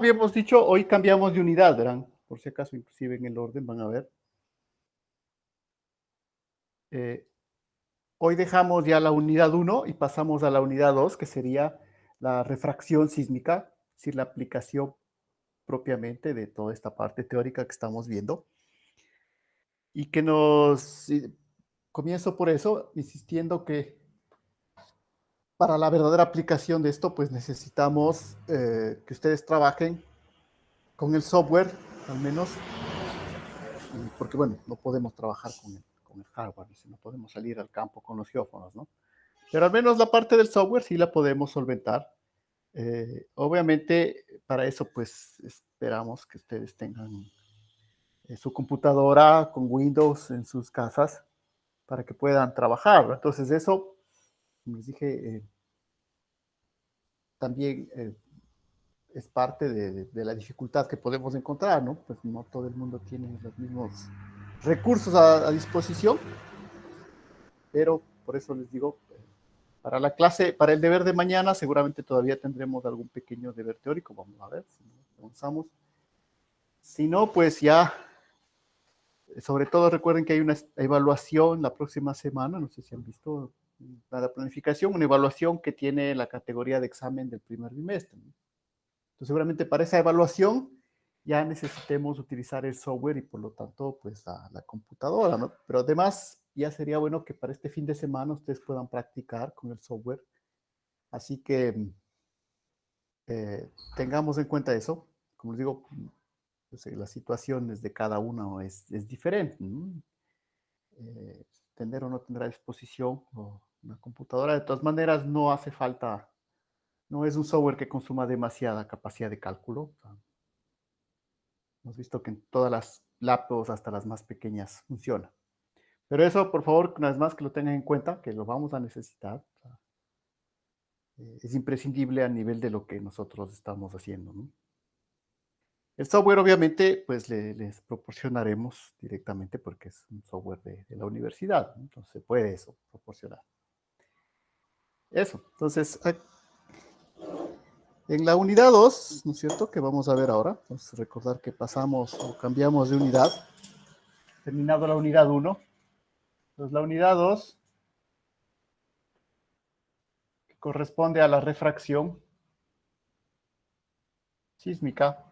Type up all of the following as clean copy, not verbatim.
habíamos dicho, hoy cambiamos de unidad, verán, por si acaso, inclusive en el orden, van a ver. Eh, Hoy dejamos ya la unidad 1 y pasamos a la unidad 2, que sería la refracción sísmica, es decir, la aplicación propiamente de toda esta parte teórica que estamos viendo. Y que comienzo por eso, insistiendo que para la verdadera aplicación de esto, pues necesitamos que ustedes trabajen con el software, al menos, porque bueno, no podemos trabajar con el hardware, no podemos salir al campo con los geófonos, ¿no? Pero al menos la parte del software sí la podemos solventar. Obviamente, para eso, pues esperamos que ustedes tengan su computadora con Windows en sus casas para que puedan trabajar, ¿no? Entonces, eso, como les dije, también es parte de la dificultad que podemos encontrar, ¿no? Pues no todo el mundo tiene los mismos recursos a disposición, pero por eso les digo, para la clase, para el deber de mañana, seguramente todavía tendremos algún pequeño deber teórico, vamos a ver si avanzamos. Si no, pues ya, sobre todo recuerden que hay una evaluación la próxima semana, no sé si han visto la planificación, una evaluación que tiene la categoría de examen del primer bimestre, ¿no? Entonces, seguramente para esa evaluación ya necesitemos utilizar el software y por lo tanto, pues la computadora, ¿no? Pero además, ya sería bueno que para este fin de semana ustedes puedan practicar con el software. Así que tengamos en cuenta eso. Como les digo, pues, las situaciones de cada uno es diferente, ¿no? Tener o no tener a disposición o una computadora, de todas maneras, no hace falta, no es un software que consuma demasiada capacidad de cálculo. O sea, hemos visto que en todas las laptops, hasta las más pequeñas, funciona. Pero eso, por favor, una vez más, que lo tengan en cuenta, que lo vamos a necesitar. O sea, es imprescindible a nivel de lo que nosotros estamos haciendo, ¿no? El software, obviamente, pues les proporcionaremos directamente porque es un software de la universidad, ¿no? Entonces se puede eso proporcionar. Eso, entonces, en la unidad 2, ¿no es cierto?, que vamos a ver ahora, vamos a recordar que pasamos o cambiamos de unidad, terminado la unidad 1, entonces la unidad 2 corresponde a la refracción sísmica.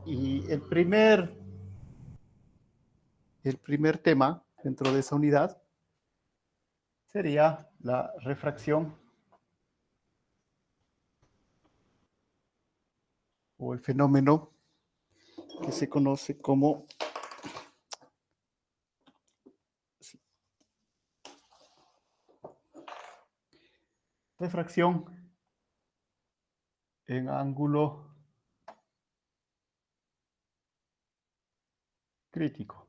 Y el primer tema dentro de esa unidad sería la refracción o el fenómeno que se conoce como refracción en ángulo crítico.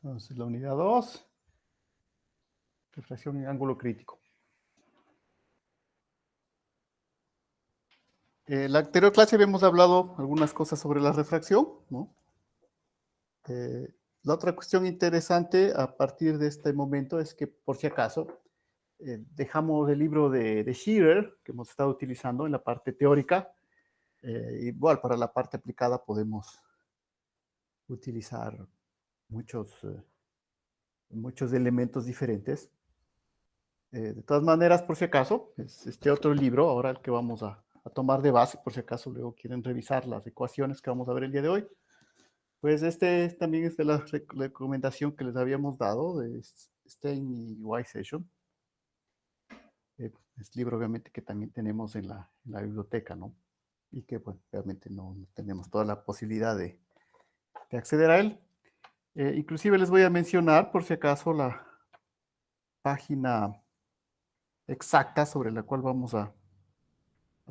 Entonces, la unidad 2, refracción en ángulo crítico. En la anterior clase habíamos hablado algunas cosas sobre la refracción, ¿no? La otra cuestión interesante a partir de este momento es que, por si acaso, dejamos el libro de Shearer, que hemos estado utilizando en la parte teórica. Igual, para la parte aplicada podemos utilizar muchos elementos diferentes. De todas maneras, por si acaso, es este otro libro, ahora el que vamos a tomar de base, por si acaso luego quieren revisar las ecuaciones que vamos a ver el día de hoy. Pues también es de la recomendación que les habíamos dado de Stein y Weissation. Es libro obviamente que también tenemos en la biblioteca, ¿no? Y que, bueno, realmente no tenemos toda la posibilidad de acceder a él. Inclusive les voy a mencionar, por si acaso, la página exacta sobre la cual vamos a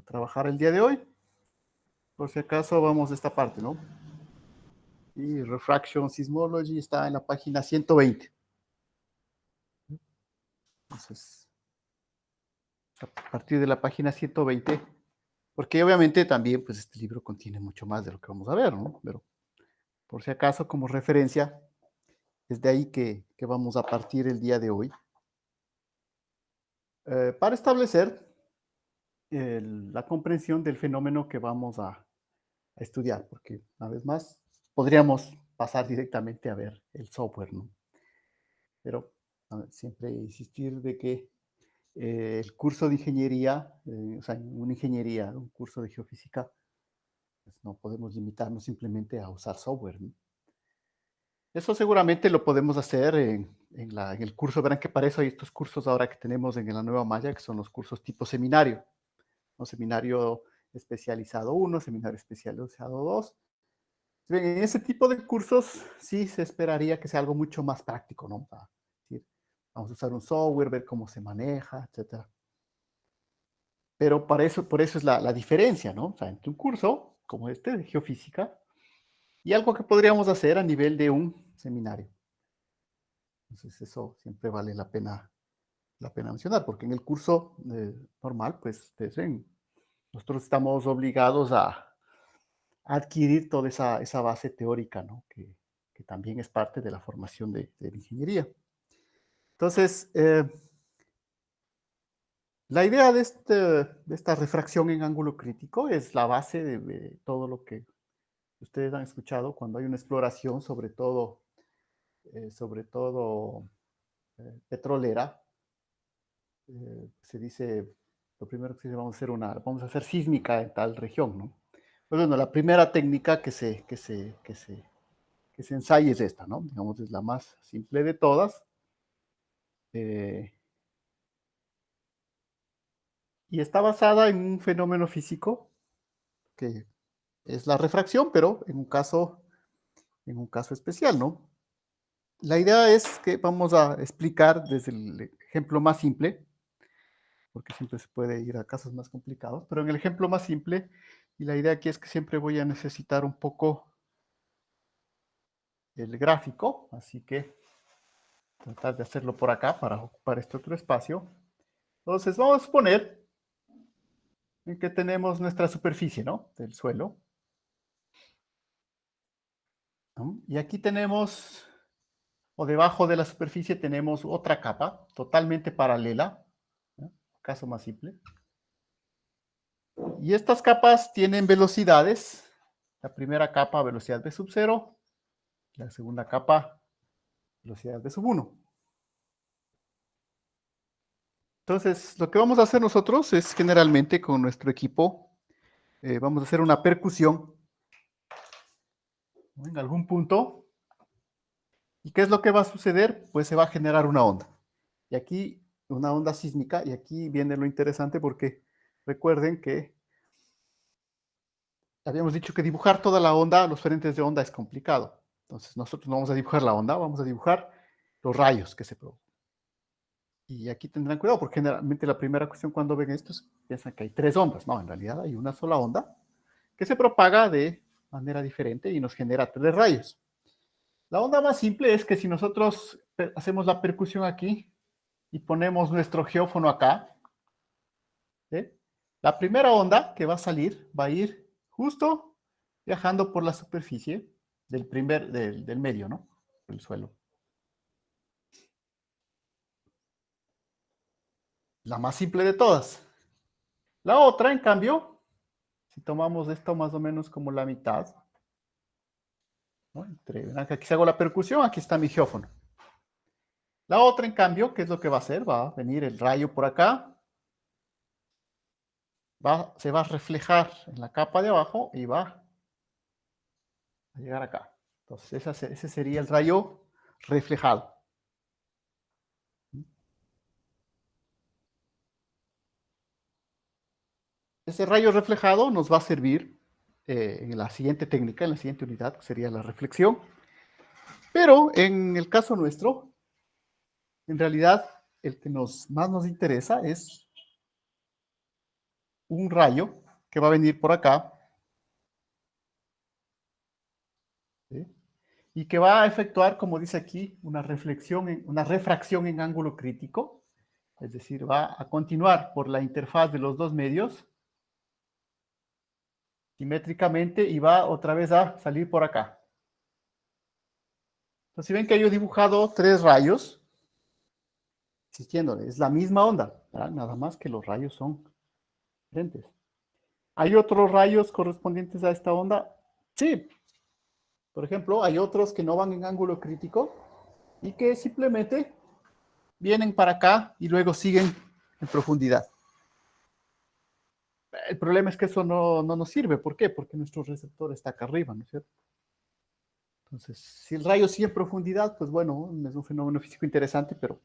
trabajar el día de hoy. Por si acaso vamos a esta parte, ¿no? Y Refraction Seismology está en la página 120. Entonces, a partir de la página 120, porque obviamente también, pues este libro contiene mucho más de lo que vamos a ver, ¿no? Pero por si acaso, como referencia, Es de ahí que vamos a partir el día de hoy. Para establecer la comprensión del fenómeno que vamos a estudiar, porque una vez más podríamos pasar directamente a ver el software, ¿no? Pero siempre insistir de que el curso de ingeniería, o sea, una ingeniería, un curso de geofísica, pues no podemos limitarnos simplemente a usar software, ¿no? Eso seguramente lo podemos hacer en el curso. Verán que para eso hay estos cursos ahora que tenemos en la nueva malla, que son los cursos tipo seminario, ¿no? Seminario especializado 1, seminario especializado 2. En ese tipo de cursos sí se esperaría que sea algo mucho más práctico, ¿no? Decir, vamos a usar un software, ver cómo se maneja, etcétera. Pero por eso es la diferencia, ¿no? O sea, entre un curso como este de geofísica y algo que podríamos hacer a nivel de un seminario. Entonces eso siempre vale la pena mencionar, porque en el curso normal, pues ustedes ven, nosotros estamos obligados a adquirir toda esa base teórica, ¿no? Que también es parte de la formación de la ingeniería. Entonces, la idea de esta refracción en ángulo crítico es la base de todo lo que ustedes han escuchado cuando hay una exploración, sobre todo petrolera. Se dice, lo primero que se dice, vamos a hacer sísmica en tal región, ¿no? Pues bueno, la primera técnica que se ensaya es esta, ¿no? Digamos, es la más simple de todas. Eh, y está basada en un fenómeno físico que es la refracción, pero en un caso especial, ¿no? La idea es que vamos a explicar desde el ejemplo más simple, porque siempre se puede ir a casos más complicados, pero en el ejemplo más simple, y la idea aquí es que siempre voy a necesitar un poco el gráfico, así que tratar de hacerlo por acá para ocupar este otro espacio. Entonces vamos a suponer que tenemos nuestra superficie, ¿no? Del suelo. ¿No? Y aquí tenemos, o debajo de la superficie tenemos otra capa totalmente paralela, ¿no? Caso más simple. Y estas capas tienen velocidades. La primera capa, velocidad v sub 0. La segunda capa, velocidad v sub 1. Entonces, lo que vamos a hacer nosotros es generalmente con nuestro equipo, vamos a hacer una percusión, ¿no? En algún punto. ¿Y qué es lo que va a suceder? Pues se va a generar una onda. Y aquí, una onda sísmica, y aquí viene lo interesante porque recuerden que habíamos dicho que dibujar toda la onda, los frentes de onda es complicado. Entonces nosotros no vamos a dibujar la onda, vamos a dibujar los rayos que se provocan. Y aquí tendrán cuidado porque generalmente la primera cuestión cuando ven esto es, piensan que hay tres ondas. No, en realidad hay una sola onda que se propaga de manera diferente y nos genera tres rayos. La onda más simple es que si nosotros hacemos la percusión aquí y ponemos nuestro geófono acá, ¿sí? La primera onda que va a salir va a ir justo viajando por la superficie del medio, ¿no? Del suelo. La más simple de todas. La otra, en cambio, si tomamos esto más o menos como la mitad, ¿no? Aquí se hago la percusión, aquí está mi geófono. La otra, en cambio, ¿qué es lo que va a hacer? Va a venir el rayo por acá, se va a reflejar en la capa de abajo y va a llegar acá. Entonces, ese sería el rayo reflejado. Ese rayo reflejado nos va a servir en la siguiente técnica, en la siguiente unidad, que sería la reflexión. Pero en el caso nuestro, en realidad, el que más nos interesa es un rayo que va a venir por acá, ¿sí? Y que va a efectuar, como dice aquí, una refracción en ángulo crítico, es decir, va a continuar por la interfaz de los dos medios simétricamente y va otra vez a salir por acá. Entonces, si ven que yo he dibujado 3 rayos, existiendo, es la misma onda, ¿verdad? Nada más que los rayos son diferentes. ¿Hay otros rayos correspondientes a esta onda? Sí. Por ejemplo, hay otros que no van en ángulo crítico y que simplemente vienen para acá y luego siguen en profundidad. El problema es que eso no nos sirve. ¿Por qué? Porque nuestro receptor está acá arriba, ¿no es cierto? Entonces, si el rayo sigue en profundidad, pues bueno, es un fenómeno físico interesante, pero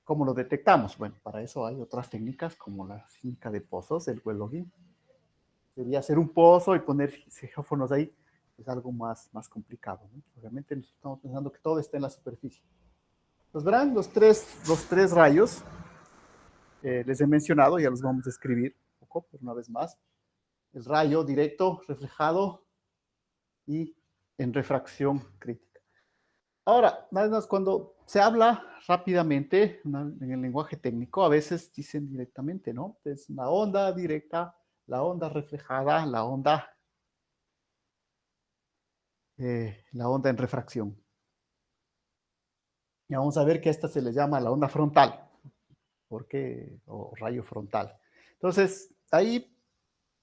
¿cómo lo detectamos? Bueno, para eso hay otras técnicas como la cínica de pozos, el well logging. Sería hacer un pozo y poner cejófonos ahí. Es algo más complicado, ¿no? Obviamente estamos pensando que todo está en la superficie. Pues verán, los tres rayos les he mencionado, ya los vamos a escribir un poco, por una vez más. El rayo directo, reflejado y en refracción crítica. Ahora, nada más cuando se habla rápidamente en el lenguaje técnico, a veces dicen directamente, ¿no? Es una onda directa, la onda reflejada, la onda en refracción. Y vamos a ver que a esta se le llama la onda frontal, porque, o rayo frontal. Entonces, ahí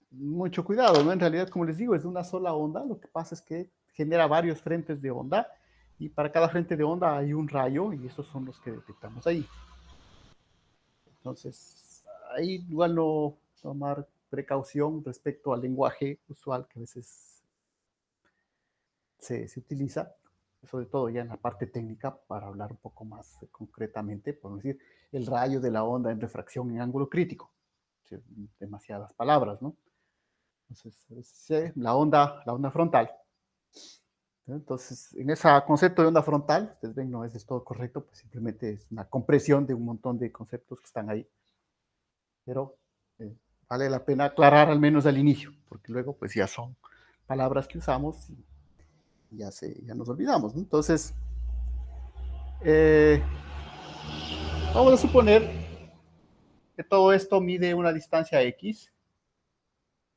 mucho cuidado, ¿no? En realidad, como les digo, es una sola onda. Lo que pasa es que genera varios frentes de onda y para cada frente de onda hay un rayo y esos son los que detectamos ahí. Entonces, ahí igual no tomar precaución respecto al lenguaje usual que a veces se utiliza, sobre todo ya en la parte técnica, para hablar un poco más concretamente, podemos decir el rayo de la onda en refracción en ángulo crítico. Demasiadas palabras, ¿no? Entonces, la onda frontal. Entonces, en ese concepto de onda frontal, ustedes ven, no es del todo correcto, pues simplemente es una compresión de un montón de conceptos que están ahí. Pero vale la pena aclarar al menos al inicio, porque luego pues ya son palabras que usamos y ya nos olvidamos, ¿no? Entonces, eh, vamos a suponer que todo esto mide una distancia X,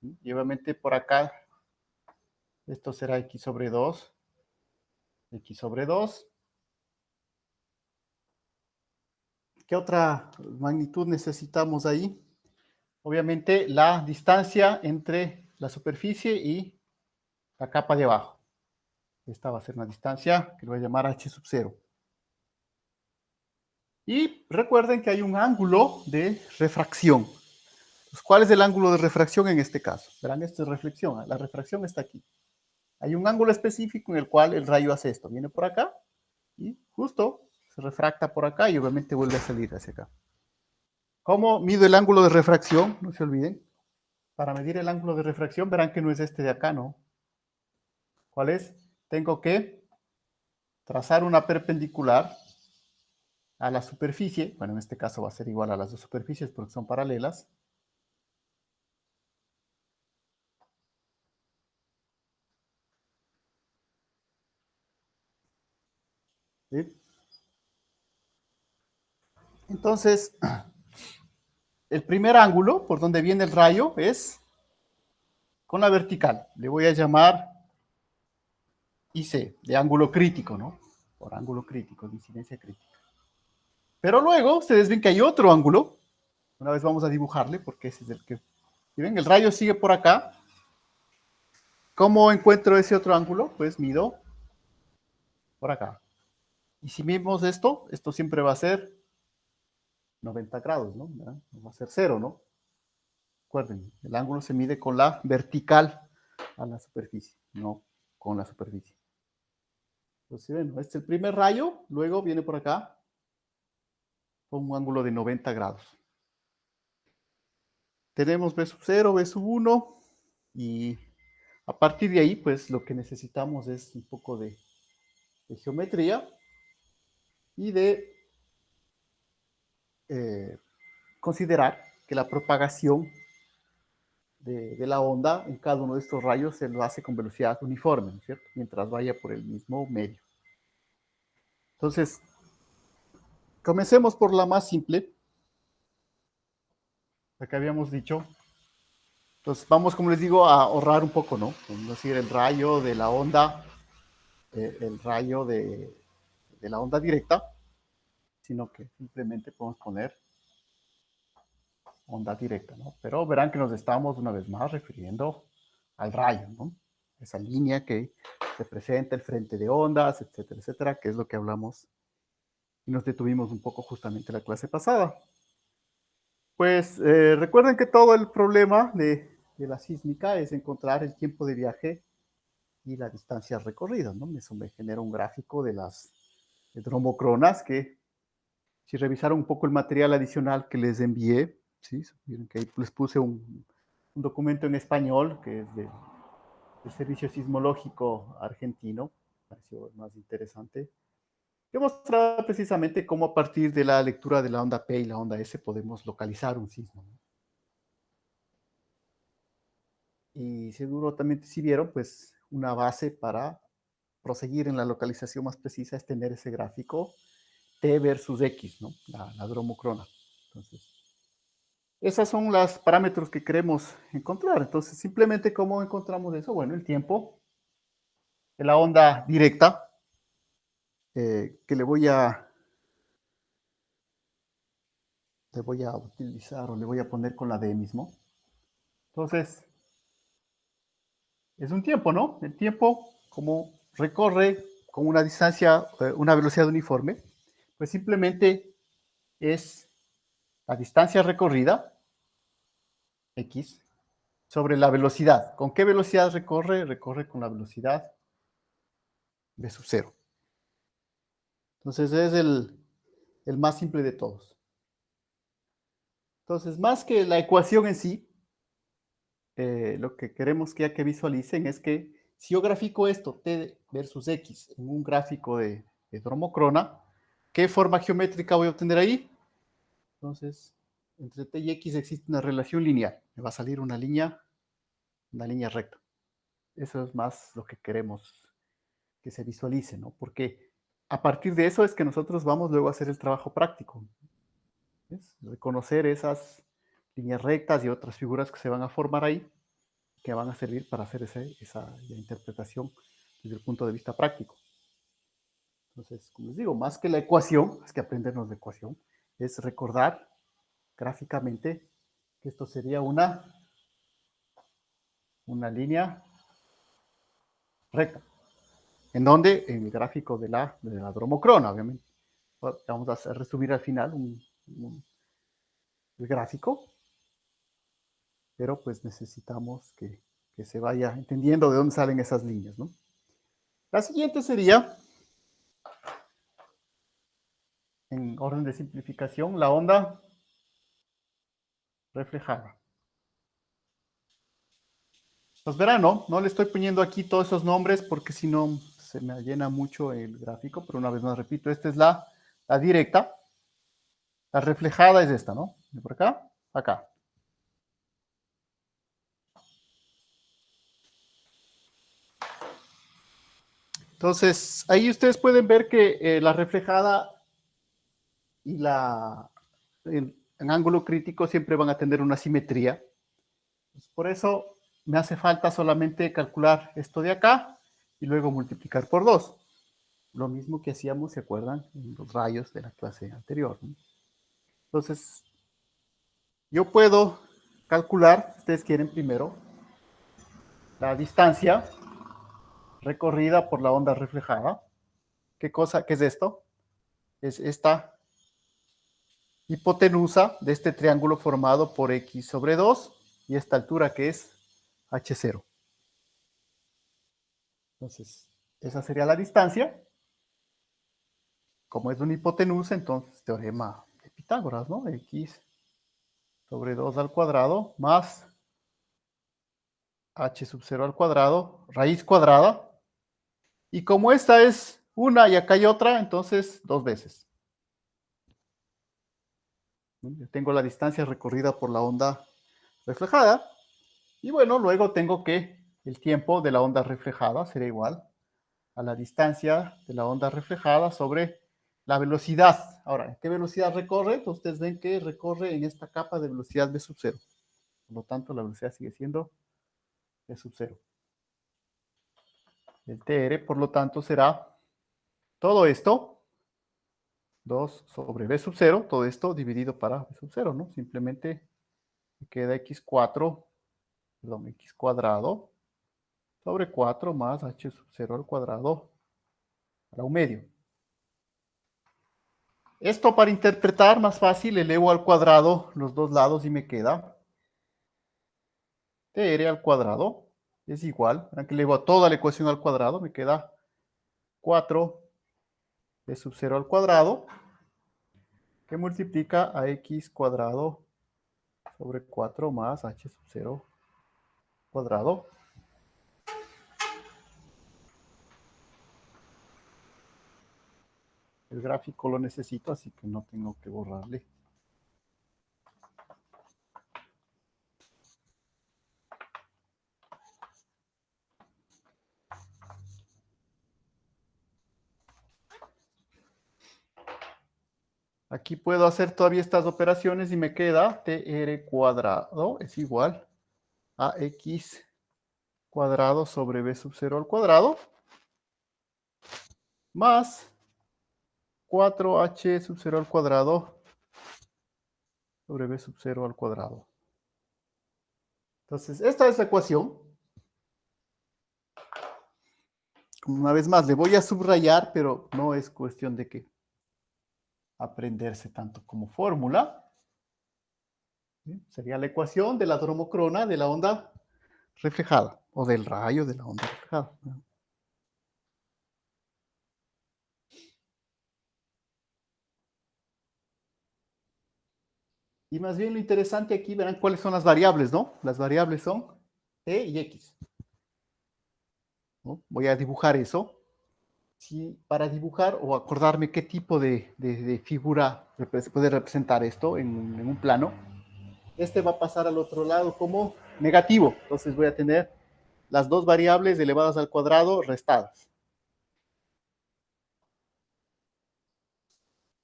¿sí? Y obviamente por acá esto será X sobre 2, X sobre 2. ¿Qué otra magnitud necesitamos ahí? Obviamente la distancia entre la superficie y la capa de abajo. Esta va a ser una distancia que voy a llamar h sub 0. Y recuerden que hay un ángulo de refracción. ¿Cuál es el ángulo de refracción en este caso? Verán, esto es reflexión. La refracción está aquí. Hay un ángulo específico en el cual el rayo hace esto. Viene por acá y justo se refracta por acá y obviamente vuelve a salir hacia acá. ¿Cómo mido el ángulo de refracción? No se olviden. Para medir el ángulo de refracción, verán que no es este de acá, ¿no? ¿Cuál es? Tengo que trazar una perpendicular a la superficie. Bueno, en este caso va a ser igual a las dos superficies porque son paralelas. ¿Sí? Entonces, el primer ángulo por donde viene el rayo es con la vertical. Le voy a llamar IC, de ángulo crítico, ¿no? Por ángulo crítico, de incidencia crítica. Pero luego, ustedes ven que hay otro ángulo. Una vez vamos a dibujarle, porque ese es el que... ¿Sí ven? El rayo sigue por acá. ¿Cómo encuentro ese otro ángulo? Pues mido por acá. Y si vemos esto siempre va a ser 90 grados, ¿no? ¿Verdad? No va a ser cero, ¿no? Recuerden, el ángulo se mide con la vertical a la superficie, no con la superficie. Entonces, bueno, este es el primer rayo, luego viene por acá con un ángulo de 90 grados. Tenemos B sub 0, B sub 1 y a partir de ahí, pues lo que necesitamos es un poco de geometría y de considerar que la propagación de la onda en cada uno de estos rayos se lo hace con velocidad uniforme, ¿no es cierto? Mientras vaya por el mismo medio. Entonces, comencemos por la más simple, la que habíamos dicho. Entonces, vamos, como les digo, a ahorrar un poco, ¿no? Vamos a decir el rayo de la onda el rayo de la onda directa, sino que simplemente podemos poner onda directa, ¿no? Pero verán que nos estamos una vez más refiriendo al rayo, ¿no? Esa línea que representa el frente de ondas, etcétera, etcétera, que es lo que hablamos y nos detuvimos un poco justamente la clase pasada. Pues recuerden que todo el problema de la sísmica es encontrar el tiempo de viaje y la distancia recorrida, ¿no? Eso me genera un gráfico de las dromocronas que, si revisaron un poco el material adicional que les envié, ¿sí? Miren que ahí les puse un documento en español que es del Servicio Sismológico Argentino, me pareció más interesante, que mostraba precisamente cómo a partir de la lectura de la onda P y la onda S podemos localizar un sismo, ¿no? Y seguro también si vieron, pues una base para proseguir en la localización más precisa es tener ese gráfico T versus X, ¿no? La dromocrona. Entonces, esos son los parámetros que queremos encontrar. Entonces, simplemente, ¿cómo encontramos eso? Bueno, el tiempo de la onda directa, que le voy a utilizar o le voy a poner con la D mismo. Entonces, es un tiempo, ¿no? El tiempo, como recorre con una distancia, una velocidad uniforme, pues simplemente es la distancia recorrida, X, sobre la velocidad. ¿Con qué velocidad recorre? Recorre con la velocidad v sub 0. Entonces es el más simple de todos. Entonces, más que la ecuación en sí, lo que queremos que visualicen es que si yo grafico esto, t versus x, en un gráfico de dromocrona, ¿qué forma geométrica voy a obtener ahí? Entonces, entre t y x existe una relación lineal. Me va a salir una línea recta. Eso es más lo que queremos que se visualice, ¿no? Porque a partir de eso es que nosotros vamos luego a hacer el trabajo práctico. ¿Ves? Reconocer esas líneas rectas y otras figuras que se van a formar ahí, que van a servir para hacer esa interpretación desde el punto de vista práctico. Entonces, como les digo, más que la ecuación, es que aprendernos la ecuación, es recordar gráficamente que esto sería una línea recta. ¿En dónde? En el gráfico de la dromocrona, obviamente. Vamos a resumir al final el gráfico, pero pues necesitamos que se vaya entendiendo de dónde salen esas líneas, ¿no? La siguiente sería, en orden de simplificación, la onda reflejada. Pues verán, ¿no? Le estoy poniendo aquí todos esos nombres porque si no se me llena mucho el gráfico, pero una vez más repito, esta es la directa. La reflejada es esta, ¿no? De por acá, acá. Entonces, ahí ustedes pueden ver que la reflejada y en ángulo crítico siempre van a tener una simetría. Pues por eso me hace falta solamente calcular esto de acá y luego multiplicar por 2. Lo mismo que hacíamos, ¿se acuerdan? En los rayos de la clase anterior, ¿no? Entonces, yo puedo calcular, ustedes quieren primero, la distancia recorrida por la onda reflejada. ¿Qué es esto? Es esta hipotenusa de este triángulo formado por x sobre 2 y esta altura que es h0. Entonces, esa sería la distancia. Como es una hipotenusa, entonces teorema de Pitágoras, ¿no? X sobre 2 al cuadrado más h sub 0 al cuadrado, raíz cuadrada. Y como esta es una y acá hay otra, entonces 2 veces. Yo tengo la distancia recorrida por la onda reflejada. Y bueno, luego tengo que el tiempo de la onda reflejada será igual a la distancia de la onda reflejada sobre la velocidad. Ahora, ¿qué velocidad recorre? Pues ustedes ven que recorre en esta capa de velocidad v sub 0. Por lo tanto, la velocidad sigue siendo v sub 0. el TR, por lo tanto, será todo esto, 2 sobre B sub 0, todo esto dividido para B sub 0, ¿no? Simplemente me queda x4, perdón, x cuadrado sobre 4 más h sub 0 al cuadrado a la 1 medio. Esto para interpretar más fácil, elevo al cuadrado los dos lados y me queda TR al cuadrado es igual, verán que elevo toda la ecuación al cuadrado, me queda 4 B sub 0 al cuadrado, que multiplica a x cuadrado sobre 4 más h sub 0 cuadrado. El gráfico lo necesito, así que no tengo que borrarle. Aquí puedo hacer todavía estas operaciones y me queda TR cuadrado es igual a x cuadrado sobre B sub 0 al cuadrado más 4h sub 0 al cuadrado sobre B sub 0 al cuadrado. Entonces, esta es la ecuación. Una vez más, le voy a subrayar, pero no es cuestión de que aprenderse tanto como fórmula. ¿Sí? Sería la ecuación de la dromocrona de la onda reflejada, o del rayo de la onda reflejada. Y más bien lo interesante aquí, verán cuáles son las variables, ¿no? Las variables son E y X. ¿No? Voy a dibujar eso. Si para dibujar o acordarme qué tipo de figura puede representar esto en un plano, este va a pasar al otro lado como negativo. Entonces voy a tener las dos variables elevadas al cuadrado restadas.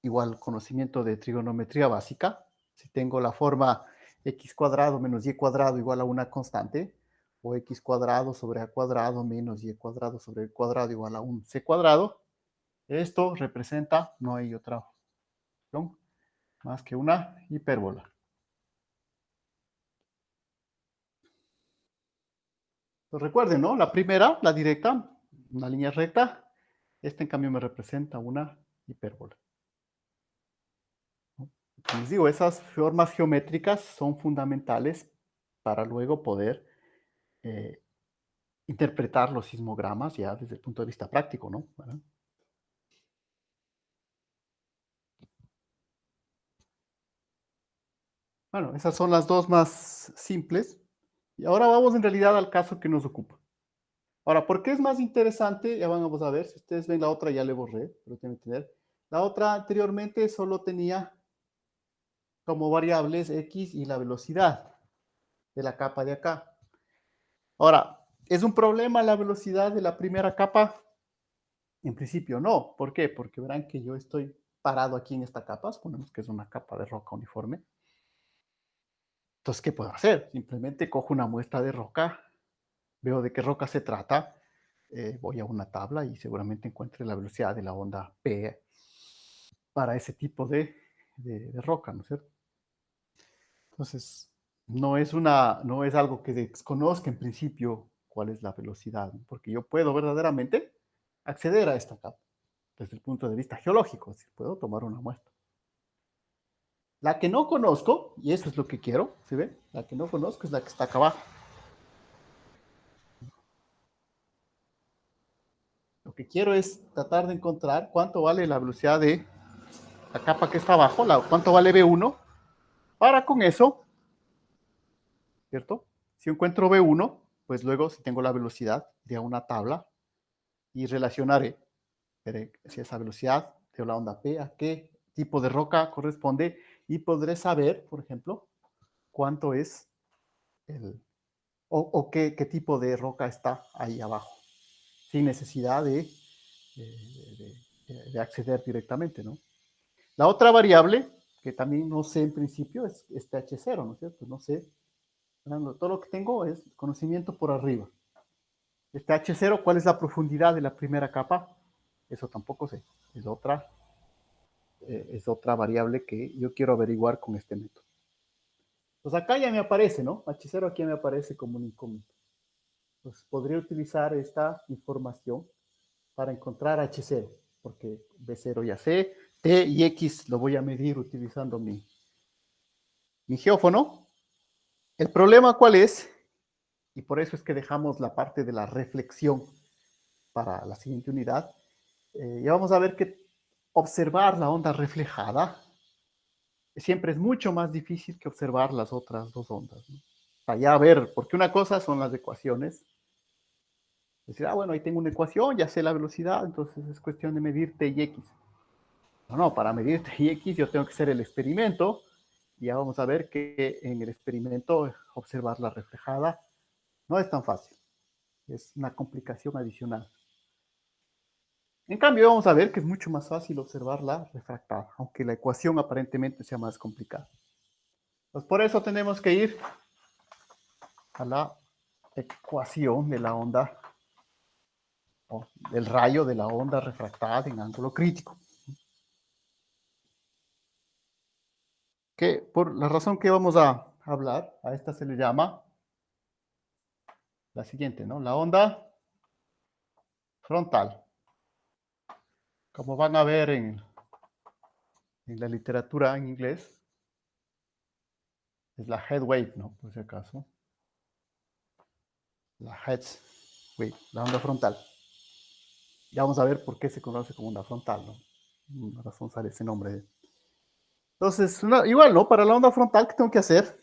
Igual conocimiento de trigonometría básica. Si tengo la forma x cuadrado menos y cuadrado igual a una constante, o x cuadrado sobre a cuadrado menos y cuadrado sobre el cuadrado igual a un c cuadrado, esto representa, no hay otra opción, más que una hipérbola. Entonces recuerden, ¿no? La primera, la directa, una línea recta. Esta en cambio me representa una hipérbola. Como les digo, esas formas geométricas son fundamentales para luego poder interpretar los sismogramas ya desde el punto de vista práctico, ¿no? ¿Verdad? Bueno, esas son las dos más simples. Y ahora vamos en realidad al caso que nos ocupa. Ahora, ¿por qué es más interesante? Ya vamos a ver. Si ustedes ven la otra, ya le borré, pero tienen que tener. La otra anteriormente solo tenía como variables X y la velocidad de la capa de acá. Ahora, ¿es un problema la velocidad de la primera capa? En principio no. ¿Por qué? Porque verán que yo estoy parado aquí en esta capa. Suponemos que es una capa de roca uniforme. Entonces, ¿qué puedo hacer? Simplemente cojo una muestra de roca, veo de qué roca se trata, voy a una tabla y seguramente encuentre la velocidad de la onda P para ese tipo de roca, ¿no es cierto? Entonces, no es algo que desconozca en principio cuál es la velocidad, ¿no? Porque yo puedo verdaderamente acceder a esta capa desde el punto de vista geológico, si puedo tomar una muestra. La que no conozco, y eso es lo que quiero, ¿sí ven? La que no conozco es la que está acá abajo. Lo que quiero es tratar de encontrar cuánto vale la velocidad de la capa que está abajo, cuánto vale B1, para con eso, ¿cierto? Si encuentro B1, pues luego si tengo la velocidad, iré a una tabla y relacionaré si esa velocidad de la onda P a qué tipo de roca corresponde y podré saber, por ejemplo, cuánto es o qué tipo de roca está ahí abajo, sin necesidad de acceder directamente, ¿no? La otra variable, que también no sé en principio, es este H0, ¿no es cierto? No sé, todo lo que tengo es conocimiento por arriba. Este H0, ¿cuál es la profundidad de la primera capa? Eso tampoco sé. Es otra variable que yo quiero averiguar con este método. Pues acá ya me aparece, ¿no? H0 aquí me aparece como un incógnito. Pues podría utilizar esta información para encontrar H0, porque B0 ya sé, T y X lo voy a medir utilizando mi geófono. El problema, ¿cuál es? Y por eso es que dejamos la parte de la reflexión para la siguiente unidad. Ya vamos a ver que observar la onda reflejada siempre es mucho más difícil que observar las otras dos ondas, ¿no? Allá a ver, porque una cosa son las ecuaciones. Decir, bueno, ahí tengo una ecuación, ya sé la velocidad, entonces es cuestión de medir T y X. No, para medir T y X yo tengo que hacer el experimento. Y ya vamos a ver que en el experimento observar la reflejada no es tan fácil. Es una complicación adicional. En cambio, vamos a ver que es mucho más fácil observar la refractada, aunque la ecuación aparentemente sea más complicada. Pues por eso tenemos que ir a la ecuación de la onda, o del rayo de la onda refractada en ángulo crítico. Que por la razón que vamos a hablar, a esta se le llama la siguiente, ¿no? La onda frontal. Como van a ver en la literatura en inglés, es la head wave, ¿no? Por si acaso. La head wave, la onda frontal. Ya vamos a ver por qué se conoce como onda frontal, ¿no? Una razón sale ese nombre. Entonces, igual, ¿no? Para la onda frontal, ¿qué tengo que hacer?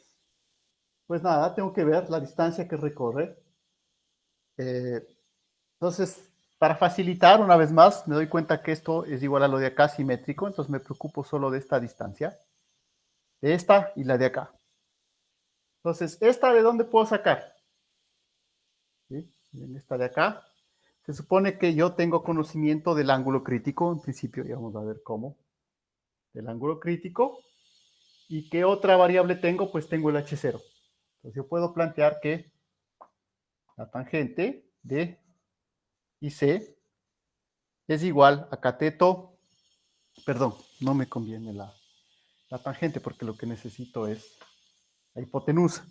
Pues nada, tengo que ver la distancia que recorre. Eh, entonces, para facilitar, una vez más, me doy cuenta que esto es igual a lo de acá simétrico, entonces me preocupo solo de esta distancia, de esta y la de acá. Entonces, ¿esta de dónde puedo sacar? ¿Sí? En esta de acá. Se supone que yo tengo conocimiento del ángulo crítico, en principio, ya vamos a ver cómo, del ángulo crítico. ¿Y qué otra variable tengo? Pues tengo el H0. Entonces yo puedo plantear que la tangente de IC es igual a cateto, perdón, no me conviene la tangente porque lo que necesito es la hipotenusa.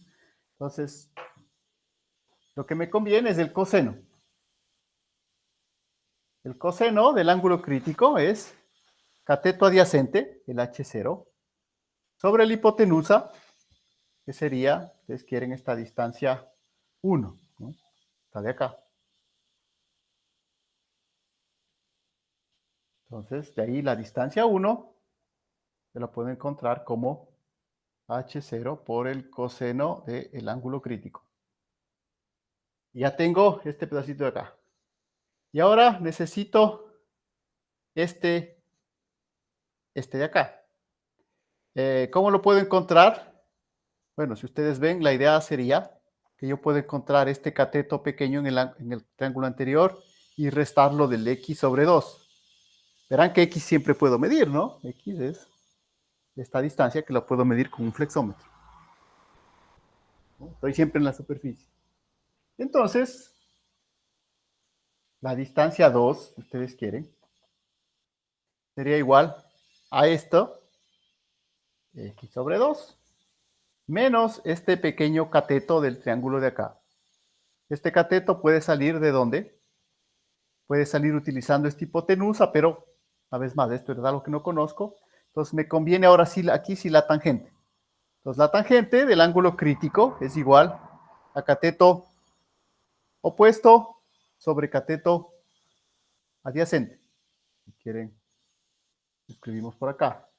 Entonces, lo que me conviene es el coseno. El coseno del ángulo crítico es cateto adyacente, el H0, sobre la hipotenusa, que sería, ustedes quieren esta distancia 1, ¿no? Está de acá. Entonces, de ahí la distancia 1 se la puedo encontrar como H0 por el coseno del ángulo crítico. Ya tengo este pedacito de acá. Y ahora necesito este de acá. ¿Cómo lo puedo encontrar? Bueno, si ustedes ven, la idea sería que yo pueda encontrar este cateto pequeño en el triángulo anterior y restarlo del X sobre 2. Verán que X siempre puedo medir, ¿no? X es esta distancia que la puedo medir con un flexómetro, ¿no? Estoy siempre en la superficie. Entonces, la distancia 2, si ustedes quieren, sería igual a esto, X sobre 2, menos este pequeño cateto del triángulo de acá. Este cateto puede salir ¿de dónde? Puede salir utilizando esta hipotenusa, pero, una vez más, esto es algo que no conozco. Entonces, me conviene ahora sí, aquí sí la tangente. Entonces, la tangente del ángulo crítico es igual a cateto opuesto sobre cateto adyacente. Si quieren, escribimos por acá.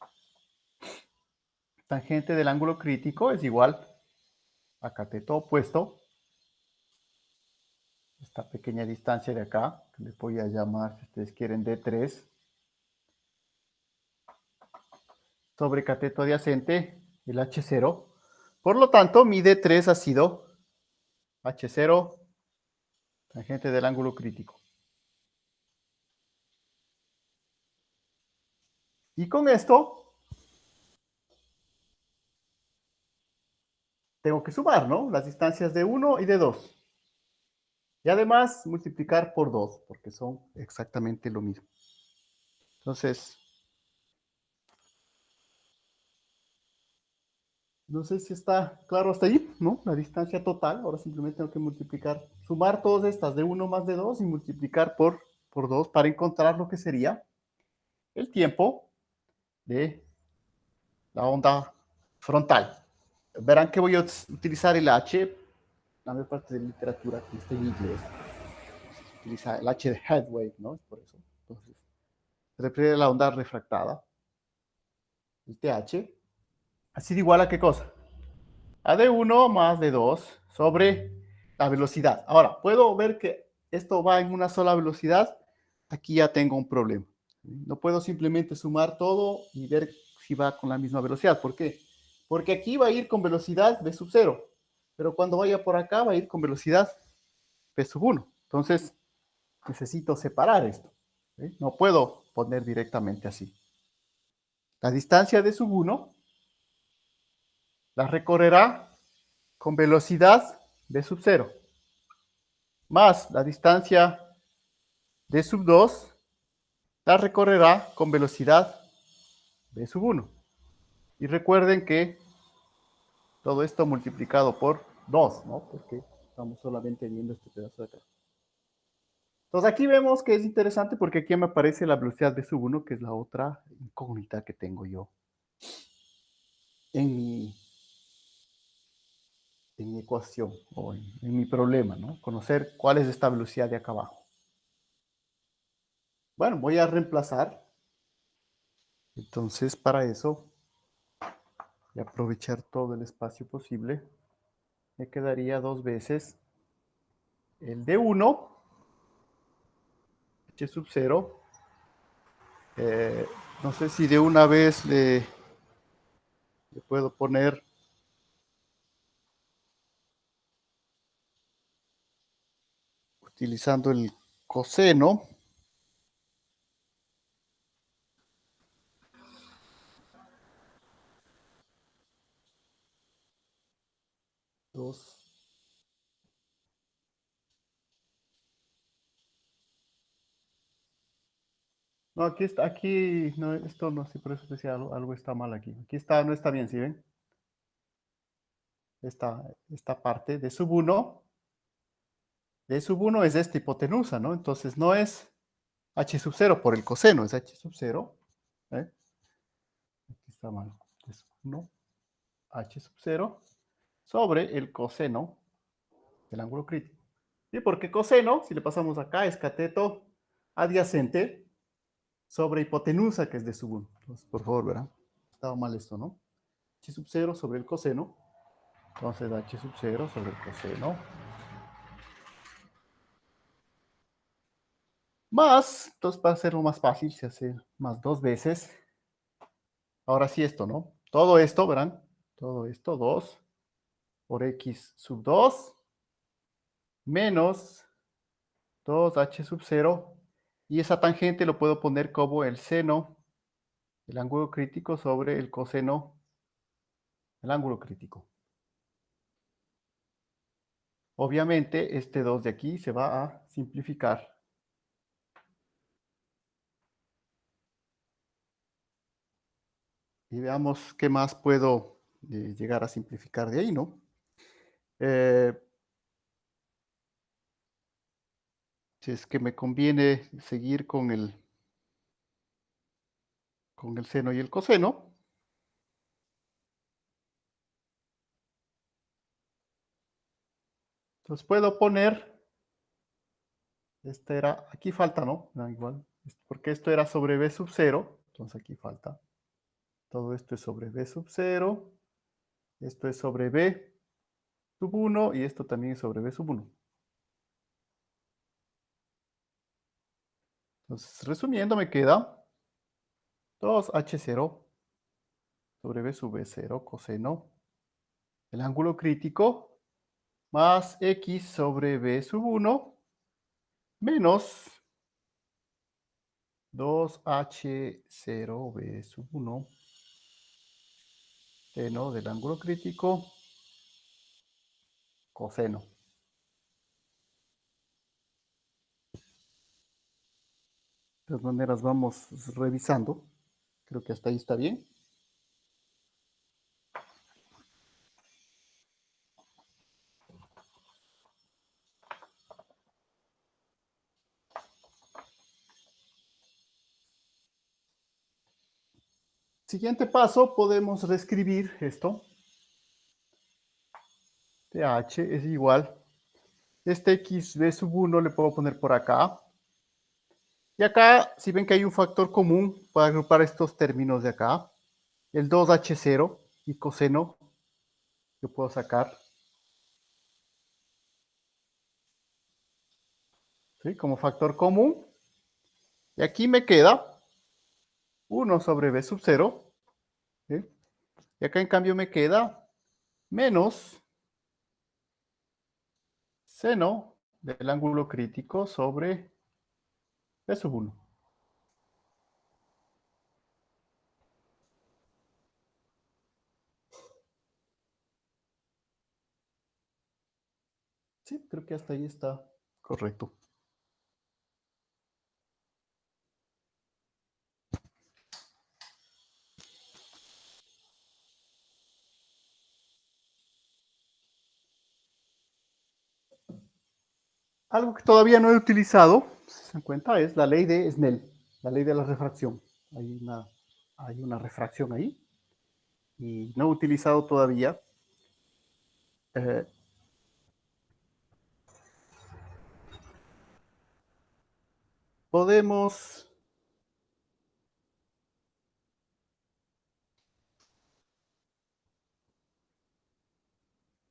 Tangente del ángulo crítico es igual a cateto opuesto, esta pequeña distancia de acá, que le voy a llamar, si ustedes quieren, D3, sobre cateto adyacente, el H0. Por lo tanto, mi D3 ha sido H0, tangente del ángulo crítico. Y con esto, tengo que sumar, ¿no? Las distancias de 1 y de 2. Y además multiplicar por 2, porque son exactamente lo mismo. Entonces, no sé si está claro hasta ahí, ¿no? La distancia total, ahora simplemente tengo que multiplicar, sumar todas estas de 1 más de 2 y multiplicar por 2 para encontrar lo que sería el tiempo de la onda frontal. Verán que voy a utilizar el H, la mayor parte de literatura que está en inglés, se utiliza el H de headwave, ¿no? Es por eso. Entonces, se refiere a la onda refractada, el TH, ha sido igual a qué cosa? A de 1 más de 2 sobre la velocidad. Ahora, puedo ver que esto va en una sola velocidad. Aquí ya tengo un problema. No puedo simplemente sumar todo y ver si va con la misma velocidad. ¿Por qué? Porque aquí va a ir con velocidad v sub 0, pero cuando vaya por acá va a ir con velocidad v sub 1. Entonces, necesito separar esto. ¿Sí? No puedo poner directamente así. La distancia de sub 1 la recorrerá con velocidad v sub 0, más la distancia de sub 2 la recorrerá con velocidad v sub 1. Y recuerden que todo esto multiplicado por 2, ¿no? Porque estamos solamente viendo este pedazo de acá. Entonces aquí vemos que es interesante porque aquí me aparece la velocidad v sub 1, que es la otra incógnita que tengo yo en mi ecuación o en mi problema, ¿no? Conocer cuál es esta velocidad de acá abajo. Bueno, voy a reemplazar. Entonces, para eso, y aprovechar todo el espacio posible, me quedaría 2 veces el de 1, h sub 0. No sé si de una vez le puedo poner utilizando el coseno. Dos. No, aquí está, aquí, no, esto no sé, por eso decía algo está mal aquí. Aquí está, no está bien, ¿sí ven? Esta parte de sub 1 es esta hipotenusa, ¿no? Entonces no es h sub 0 por el coseno, es h sub 0. ¿Eh? Aquí está mal. De sub 1, h sub 0 sobre el coseno del ángulo crítico. ¿Y por qué coseno? Si le pasamos acá, es cateto adyacente sobre hipotenusa, que es de sub 1. Entonces, por favor, verán. Estaba mal esto, ¿no? H sub 0 sobre el coseno. Entonces, h sub 0 sobre el coseno. Más, entonces para hacerlo más fácil, se hace más 2 veces. Ahora sí esto, ¿no? Todo esto, verán. Todo esto, 2 por x sub 2 menos 2h sub 0. Y esa tangente lo puedo poner como el seno del ángulo crítico sobre el coseno del ángulo crítico. Obviamente, este 2 de aquí se va a simplificar. Y veamos qué más puedo llegar a simplificar de ahí, ¿no? Eh, si es que me conviene seguir con el seno y el coseno. Entonces puedo poner, aquí falta, ¿no? Da igual, porque esto era sobre b sub 0, entonces aquí falta. Todo esto es sobre b sub 0, esto es sobre b sub 1 y esto también es sobre b sub 1. Entonces, resumiendo, me queda 2h0 sobre b sub b0 coseno el ángulo crítico más x sobre b sub 1 menos 2h0b sub 1 seno del ángulo crítico coseno. todas maneras vamos revisando. Creo que hasta ahí está bien. Siguiente paso, podemos reescribir esto. TH es igual. Este x b sub 1 le puedo poner por acá. Y acá, si ven que hay un factor común, para agrupar estos términos de acá. El 2h0 y coseno que puedo sacar. ¿Sí? Como factor común. Y aquí me queda 1 sobre b sub 0. ¿Sí? Y acá en cambio me queda menos seno del ángulo crítico sobre b sub 1. Sí, creo que hasta ahí está correcto. Algo que todavía no he utilizado, si se dan cuenta, es la ley de Snell, la ley de la refracción. Hay una refracción ahí y no he utilizado todavía. Eh, podemos...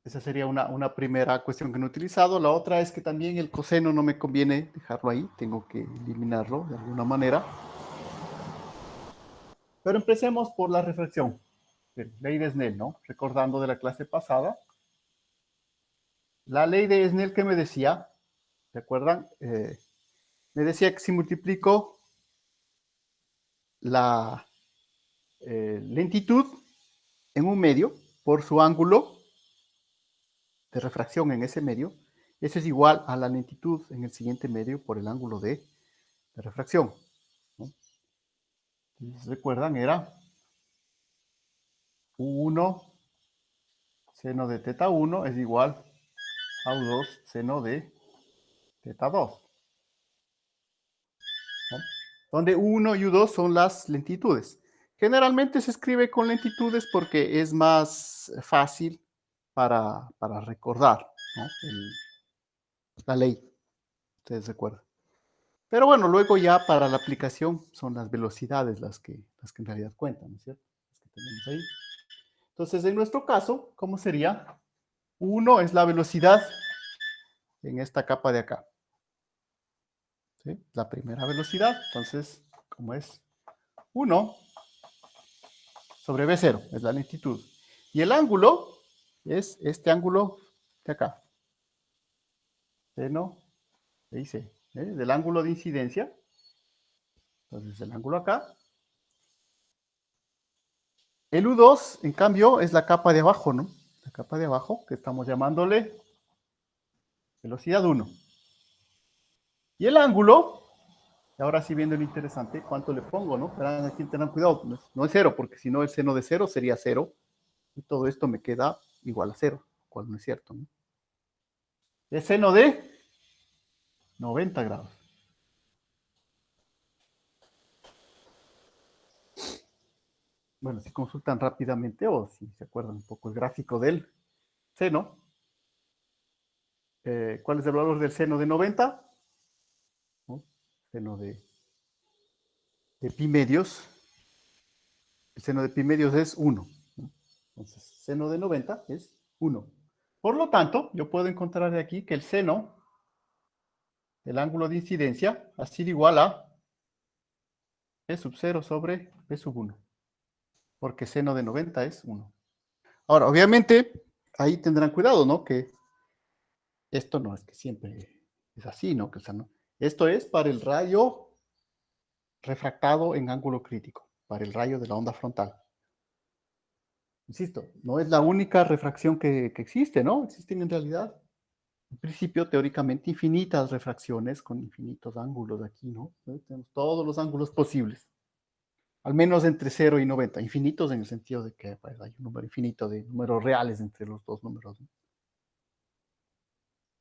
Esa sería una primera cuestión que no he utilizado. La otra es que también el coseno no me conviene dejarlo ahí, tengo que eliminarlo de alguna manera. Pero empecemos por la refracción. Ley de Snell, ¿no? Recordando de la clase pasada. La ley de Snell que me decía, ¿se acuerdan? Me decía que si multiplico la lentitud en un medio por su ángulo de refracción en ese medio, eso es igual a la lentitud en el siguiente medio por el ángulo de refracción, ¿no? Entonces, recuerdan, era U1 seno de teta 1 es igual a U2 seno de teta 2, ¿no? Donde U1 y U2 son las lentitudes. Generalmente se escribe con lentitudes porque es más fácil para recordar, ¿no? La ley, ustedes recuerdan. Pero bueno, luego ya para la aplicación son las velocidades las que en realidad cuentan, ¿no es cierto? Las que tenemos ahí. Entonces, en nuestro caso, ¿cómo sería? 1 es la velocidad en esta capa de acá, ¿sí? La primera velocidad, entonces, ¿cómo es? 1 sobre B0, es la lentitud. Y el ángulo es este ángulo de acá. Seno de IC, del ángulo de incidencia. Entonces, el ángulo acá. El U2, en cambio, es la capa de abajo, ¿no? La capa de abajo, que estamos llamándole velocidad 1. Y el ángulo, ahora sí viendo lo interesante, ¿cuánto le pongo, no? Pero aquí tengan cuidado, no es 0, porque si no el seno de 0 sería 0. Y todo esto me queda igual a 0, cual no es cierto, ¿no? Es seno de 90 grados. Bueno, si consultan rápidamente o si se acuerdan un poco el gráfico del seno, ¿cuál es el valor del seno de 90? ¿No? Seno de pi medios. El seno de pi medios es 1. ¿No? Entonces, seno de 90 es 1. Por lo tanto, yo puedo encontrar de aquí que el seno del ángulo de incidencia ha sido igual a P sub 0 sobre P sub 1, porque seno de 90 es 1. Ahora, obviamente, ahí tendrán cuidado, ¿no? Que esto no es que siempre es así, ¿no? Que, o sea, ¿no? Esto es para el rayo refractado en ángulo crítico, para el rayo de la onda frontal. Insisto, no es la única refracción que existe, ¿no? Existen en realidad En principio, teóricamente, infinitas refracciones con infinitos ángulos aquí, ¿no? Tenemos todos los ángulos posibles, al menos entre 0 y 90, infinitos en el sentido de que pues, hay un número infinito de números reales entre los dos números, ¿no?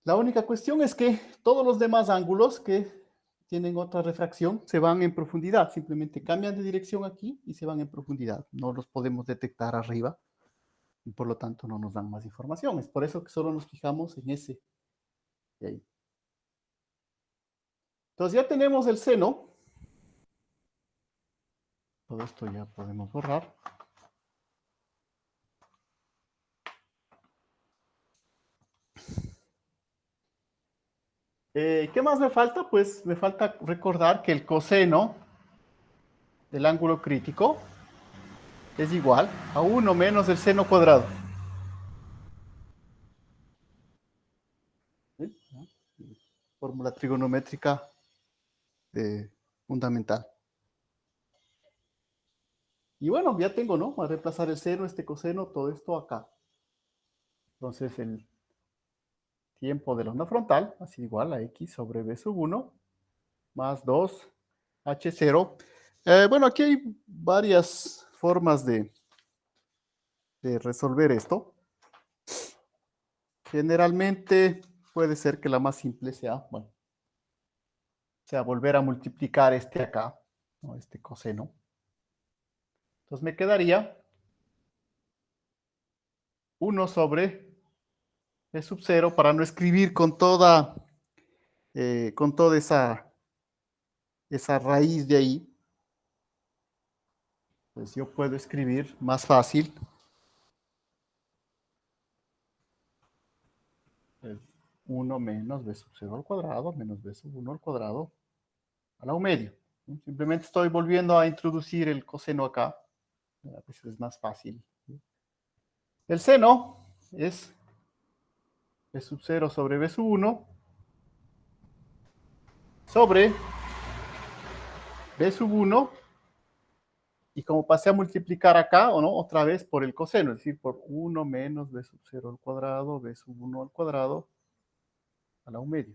La única cuestión es que todos los demás ángulos que tienen otra refracción se van en profundidad, simplemente cambian de dirección aquí y se van en profundidad. No los podemos detectar arriba y por lo tanto no nos dan más información. Es por eso que solo nos fijamos en ese de ahí. Entonces ya tenemos el seno. Todo esto ya podemos borrar. ¿Qué más me falta? Pues me falta recordar que el coseno del ángulo crítico es igual a 1 menos el seno cuadrado. ¿Sí? Fórmula trigonométrica fundamental. Y bueno, ya tengo, ¿no? Voy a reemplazar el seno, este coseno, todo esto acá. Entonces el tiempo de la onda frontal ha sido igual a x sobre b sub 1 más 2 h0. Bueno, aquí hay varias formas de resolver esto. Generalmente puede ser que la más simple sea, bueno, sea volver a multiplicar este acá, ¿no? Este coseno. Entonces me quedaría 1 sobre b sub 0 para no escribir con toda esa raíz de ahí. Pues yo puedo escribir más fácil 1 menos b sub 0 al cuadrado menos b sub 1 al cuadrado a la u medio. Simplemente estoy volviendo a introducir el coseno acá. A veces es más fácil. El seno es b sub 0 sobre b sub 1 sobre b sub 1 y como pasé a multiplicar acá, o no, otra vez por el coseno, es decir, por 1 menos b sub 0 al cuadrado, b sub 1 al cuadrado a la u medio.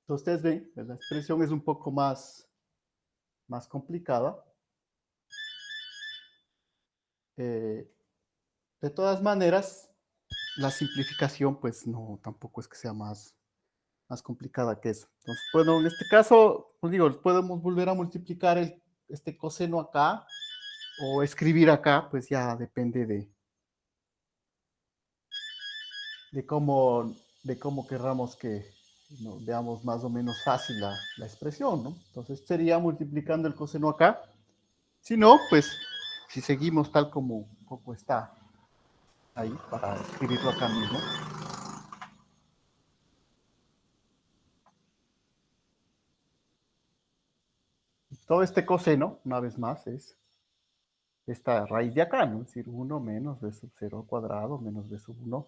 Entonces ustedes ven, la expresión es un poco más complicada. De todas maneras, la simplificación, pues no, tampoco es que sea más complicada que eso. Entonces, bueno, en este caso, pues digo, podemos volver a multiplicar este coseno acá o escribir acá, pues ya depende de cómo querramos que veamos más o menos fácil la expresión, ¿no? Entonces sería multiplicando el coseno acá. Si no, pues si seguimos tal como está ahí, para escribirlo acá mismo. Todo este coseno, una vez más, es esta raíz de acá, ¿no? Es decir, 1 menos b sub 0 al cuadrado menos b sub 1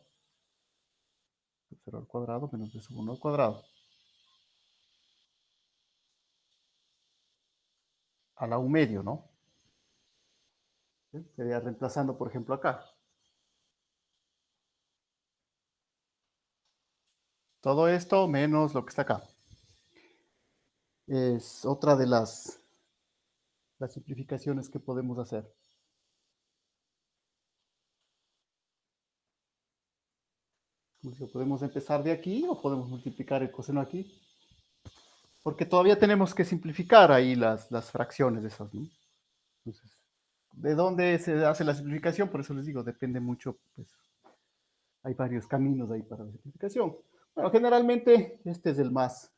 sub 0 al cuadrado menos b sub 1 al cuadrado. A la u medio, ¿no? ¿Sí? Sería reemplazando, por ejemplo, acá. Todo esto menos lo que está acá. Es otra de las simplificaciones que podemos hacer. Podemos empezar de aquí o podemos multiplicar el coseno aquí. Porque todavía tenemos que simplificar ahí las fracciones de esas, ¿no? Entonces, ¿de dónde se hace la simplificación? Por eso les digo, depende mucho, pues, hay varios caminos ahí para la simplificación. Bueno, generalmente este es el más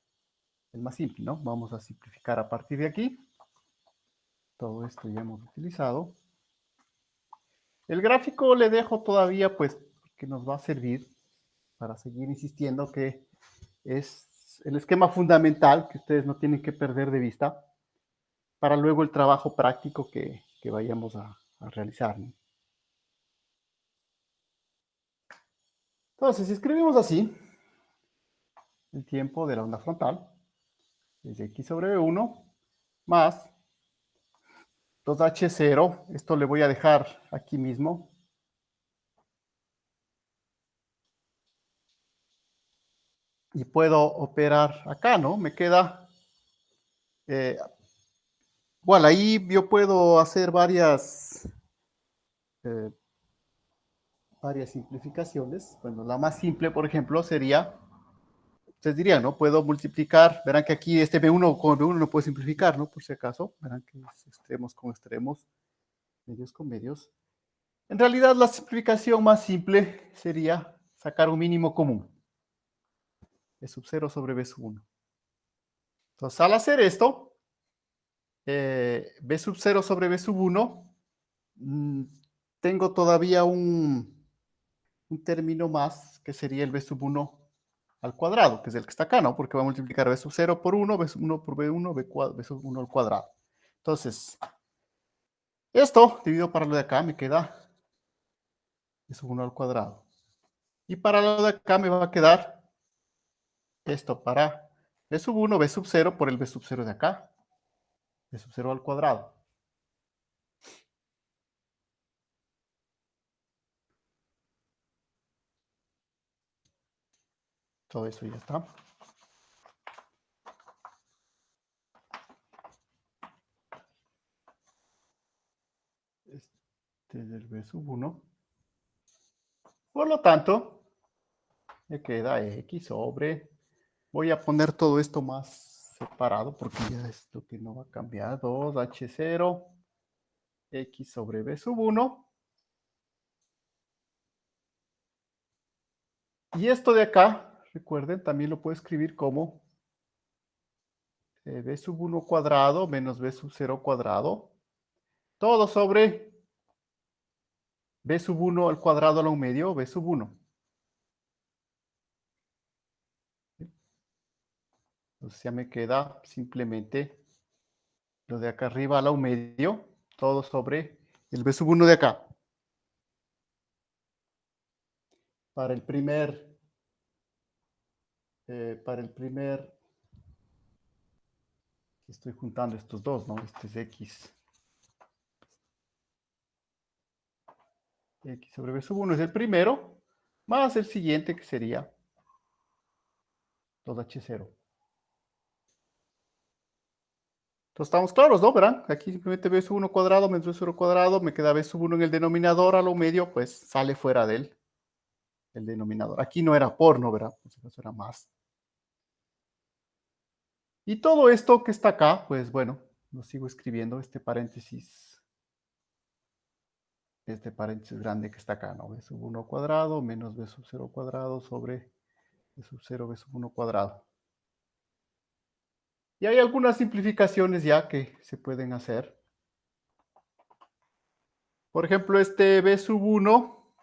simple, ¿no? Vamos a simplificar a partir de aquí. Todo esto ya hemos utilizado. El gráfico le dejo todavía, pues, que nos va a servir para seguir insistiendo que es el esquema fundamental que ustedes no tienen que perder de vista para luego el trabajo práctico que vayamos a realizar, ¿no? Entonces, si escribimos así, el tiempo de la onda frontal es x sobre v1 más 2H0, esto le voy a dejar aquí mismo. Y puedo operar acá, ¿no? Me queda, igual ahí yo puedo hacer eh, varias simplificaciones. Bueno, la más simple, por ejemplo, sería, ustedes dirían, ¿no? Puedo multiplicar, verán que aquí este B1 con B1 no puedo simplificar, ¿no? Por si acaso, verán que es extremos con extremos, medios con medios. En realidad, la simplificación más simple sería sacar un mínimo común. B sub 0 sobre B sub 1. Entonces, al hacer esto, B sub 0 sobre B sub 1, tengo todavía un término más, que sería el B sub 1 al cuadrado, que es el que está acá, ¿no? Porque va a multiplicar B sub 0 por 1, B sub 1 por B1, B sub 1 al cuadrado. Entonces, esto dividido para lo de acá me queda B sub 1 al cuadrado. Y para lo de acá me va a quedar esto para B sub 1, B sub 0 por el B sub 0 de acá. B sub 0 al cuadrado. Todo eso ya está. Este es el B sub 1. Por lo tanto, me queda X sobre... Voy a poner todo esto más separado porque ya esto que no va a cambiar. 2H0, X sobre B sub 1. Y esto de acá, recuerden, también lo puedo escribir como B sub 1 cuadrado menos B sub 0 cuadrado. Todo sobre B sub 1 al cuadrado a la 1 medio, B sub 1. Entonces ya me queda simplemente lo de acá arriba a la 1 medio, todo sobre el B sub 1 de acá. Para el primer, estoy juntando estos dos, ¿no? Este es X. X sobre B sub 1 es el primero, más el siguiente que sería 2H0. Entonces estamos claros, ¿no? Verán, aquí simplemente B sub 1 cuadrado menos B sub 0 cuadrado, me queda B sub 1 en el denominador, a lo medio, pues sale fuera del el denominador. Aquí no era por, ¿no? Verán, por si acaso era más. Y todo esto que está acá, pues bueno, lo sigo escribiendo, este paréntesis grande que está acá, ¿no? B sub 1 cuadrado menos B sub 0 cuadrado sobre B sub 0, B sub 1 cuadrado. Y hay algunas simplificaciones ya que se pueden hacer. Por ejemplo, este B sub 1,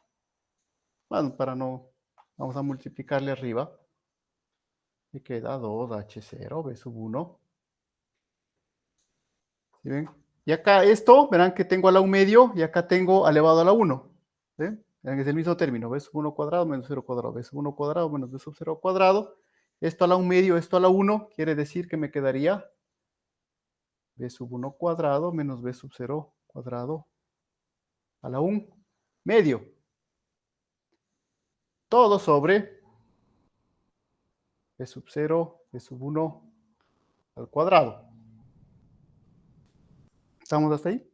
bueno, vamos a multiplicarle arriba. Me queda 2H0, B sub 1. ¿Sí ven? Y acá esto, verán que tengo a la 1 medio y acá tengo elevado a la 1. ¿Sí? Verán que es el mismo término, B sub 1 cuadrado menos 0 cuadrado, B sub 1 cuadrado menos B sub 0 cuadrado. Esto a la 1 medio, esto a la 1, quiere decir que me quedaría B sub 1 cuadrado menos B sub 0 cuadrado a la 1 medio. Todo sobre B sub 0, B sub 1 al cuadrado. ¿Estamos hasta ahí?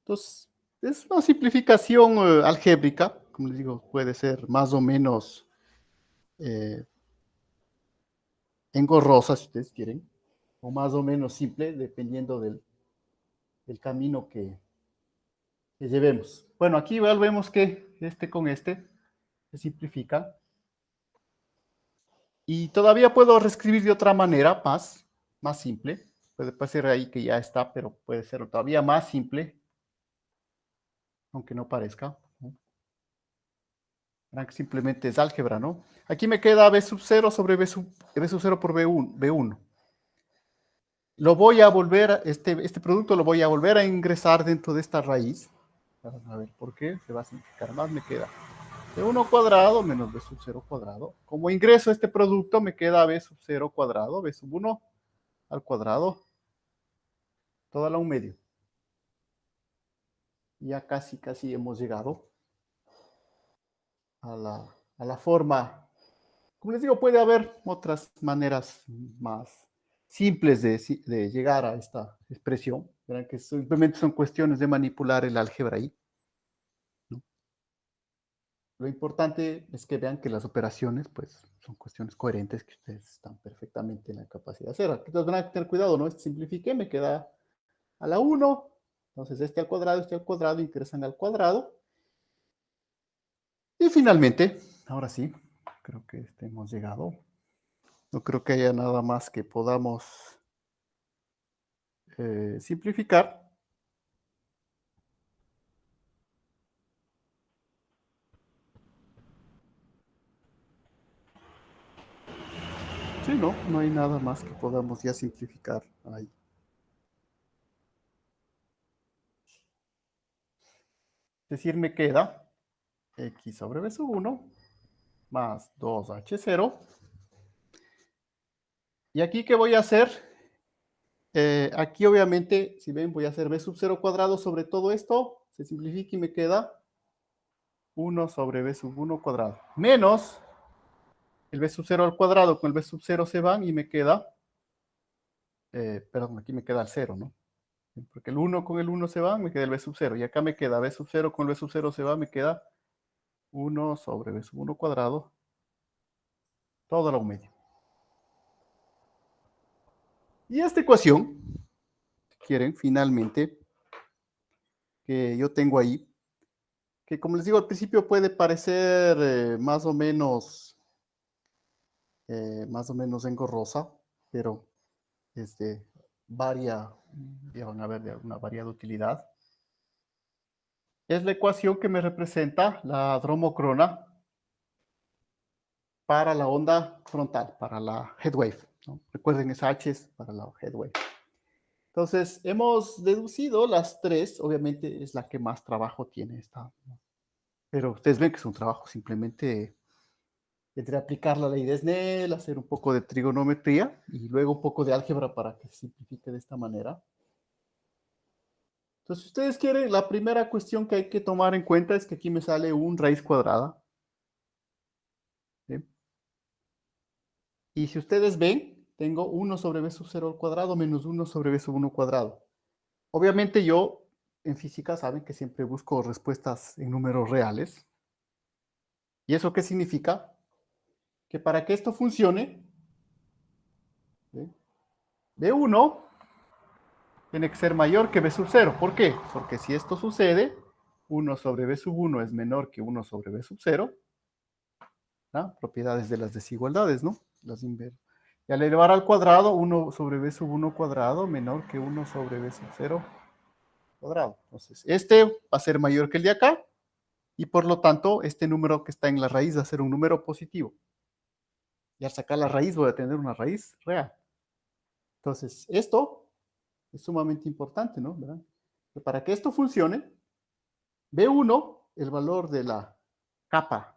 Entonces, es una simplificación algébrica, como les digo, puede ser más o menos eh, engorrosa, si ustedes quieren, o más o menos simple, dependiendo del camino que llevemos. Bueno, aquí igual vemos que este con este se simplifica. Y todavía puedo reescribir de otra manera, más simple. Puede parecer ahí que ya está, pero puede ser todavía más simple, aunque no parezca, ¿no? Simplemente es álgebra, ¿no? Aquí me queda B sub 0 sobre B sub 0 por B1. Lo voy a volver, este producto lo voy a volver a ingresar dentro de esta raíz. Vamos a ver por qué, se va a simplificar más, me queda B1 cuadrado menos B sub 0 cuadrado. Como ingreso este producto, me queda B sub 0 cuadrado, B sub 1 al cuadrado, toda la 1 medio. Ya casi, casi hemos llegado a la forma. Como les digo, puede haber otras maneras más simples de llegar a esta expresión. Verán que simplemente son cuestiones de manipular el álgebra ahí, ¿no? Lo importante es que vean que las operaciones, pues, son cuestiones coherentes que ustedes están perfectamente en la capacidad de hacer. Entonces van a tener cuidado, ¿no? Simplifique, me queda a la 1. Entonces este al cuadrado, ingresan al cuadrado. Y finalmente, ahora sí, creo que hemos llegado. No creo que haya nada más que podamos simplificar. Sí, no, no hay nada más que podamos ya simplificar ahí. Es decir, me queda x sobre b sub 1 más 2h0. ¿Y aquí qué voy a hacer? Aquí obviamente, si ven, voy a hacer b sub 0 cuadrado sobre todo esto. Se simplifica y me queda 1 sobre b sub 1 cuadrado. Menos el b sub 0 al cuadrado con el b sub 0 se van y me queda, perdón, aquí me queda el 0, ¿no? Porque el 1 con el 1 se va, me queda el b sub 0. Y acá me queda b sub 0 con el b sub 0 se va, me queda 1 sobre b sub 1 cuadrado, todo a la medio. Y esta ecuación, si quieren, finalmente, que yo tengo ahí, que como les digo al principio puede parecer más o menos engorrosa, pero este, ya van a ver de una variada utilidad. Es la ecuación que me representa la dromocrona para la onda frontal, para la head wave, ¿no? Recuerden, esa H es para la head wave. Entonces, hemos deducido las tres, obviamente es la que más trabajo tiene esta, ¿no? Pero ustedes ven que es un trabajo simplemente entre aplicar la ley de Snell, hacer un poco de trigonometría y luego un poco de álgebra para que se simplifique de esta manera. Entonces, si ustedes quieren, la primera cuestión que hay que tomar en cuenta es que aquí me sale un raíz cuadrada. ¿Sí? Y si ustedes ven, tengo 1 sobre b sub 0 al cuadrado menos 1 sobre b sub 1 cuadrado. Obviamente yo en física saben que siempre busco respuestas en números reales. ¿Y eso qué significa? Que para que esto funcione, ¿sí?, B1 tiene que ser mayor que b sub 0. ¿Por qué? Porque si esto sucede, 1 sobre b sub 1 es menor que 1 sobre b sub 0. ¿No? Propiedades de las desigualdades, ¿no? Las inverso. Y al elevar al cuadrado, 1 sobre b sub 1 cuadrado menor que 1 sobre b sub 0 cuadrado. Entonces, este va a ser mayor que el de acá, y por lo tanto, este número que está en la raíz va a ser un número positivo. Y al sacar la raíz voy a tener una raíz real. Entonces, esto es sumamente importante, ¿no? ¿Verdad? Que para que esto funcione, B1, el valor de la capa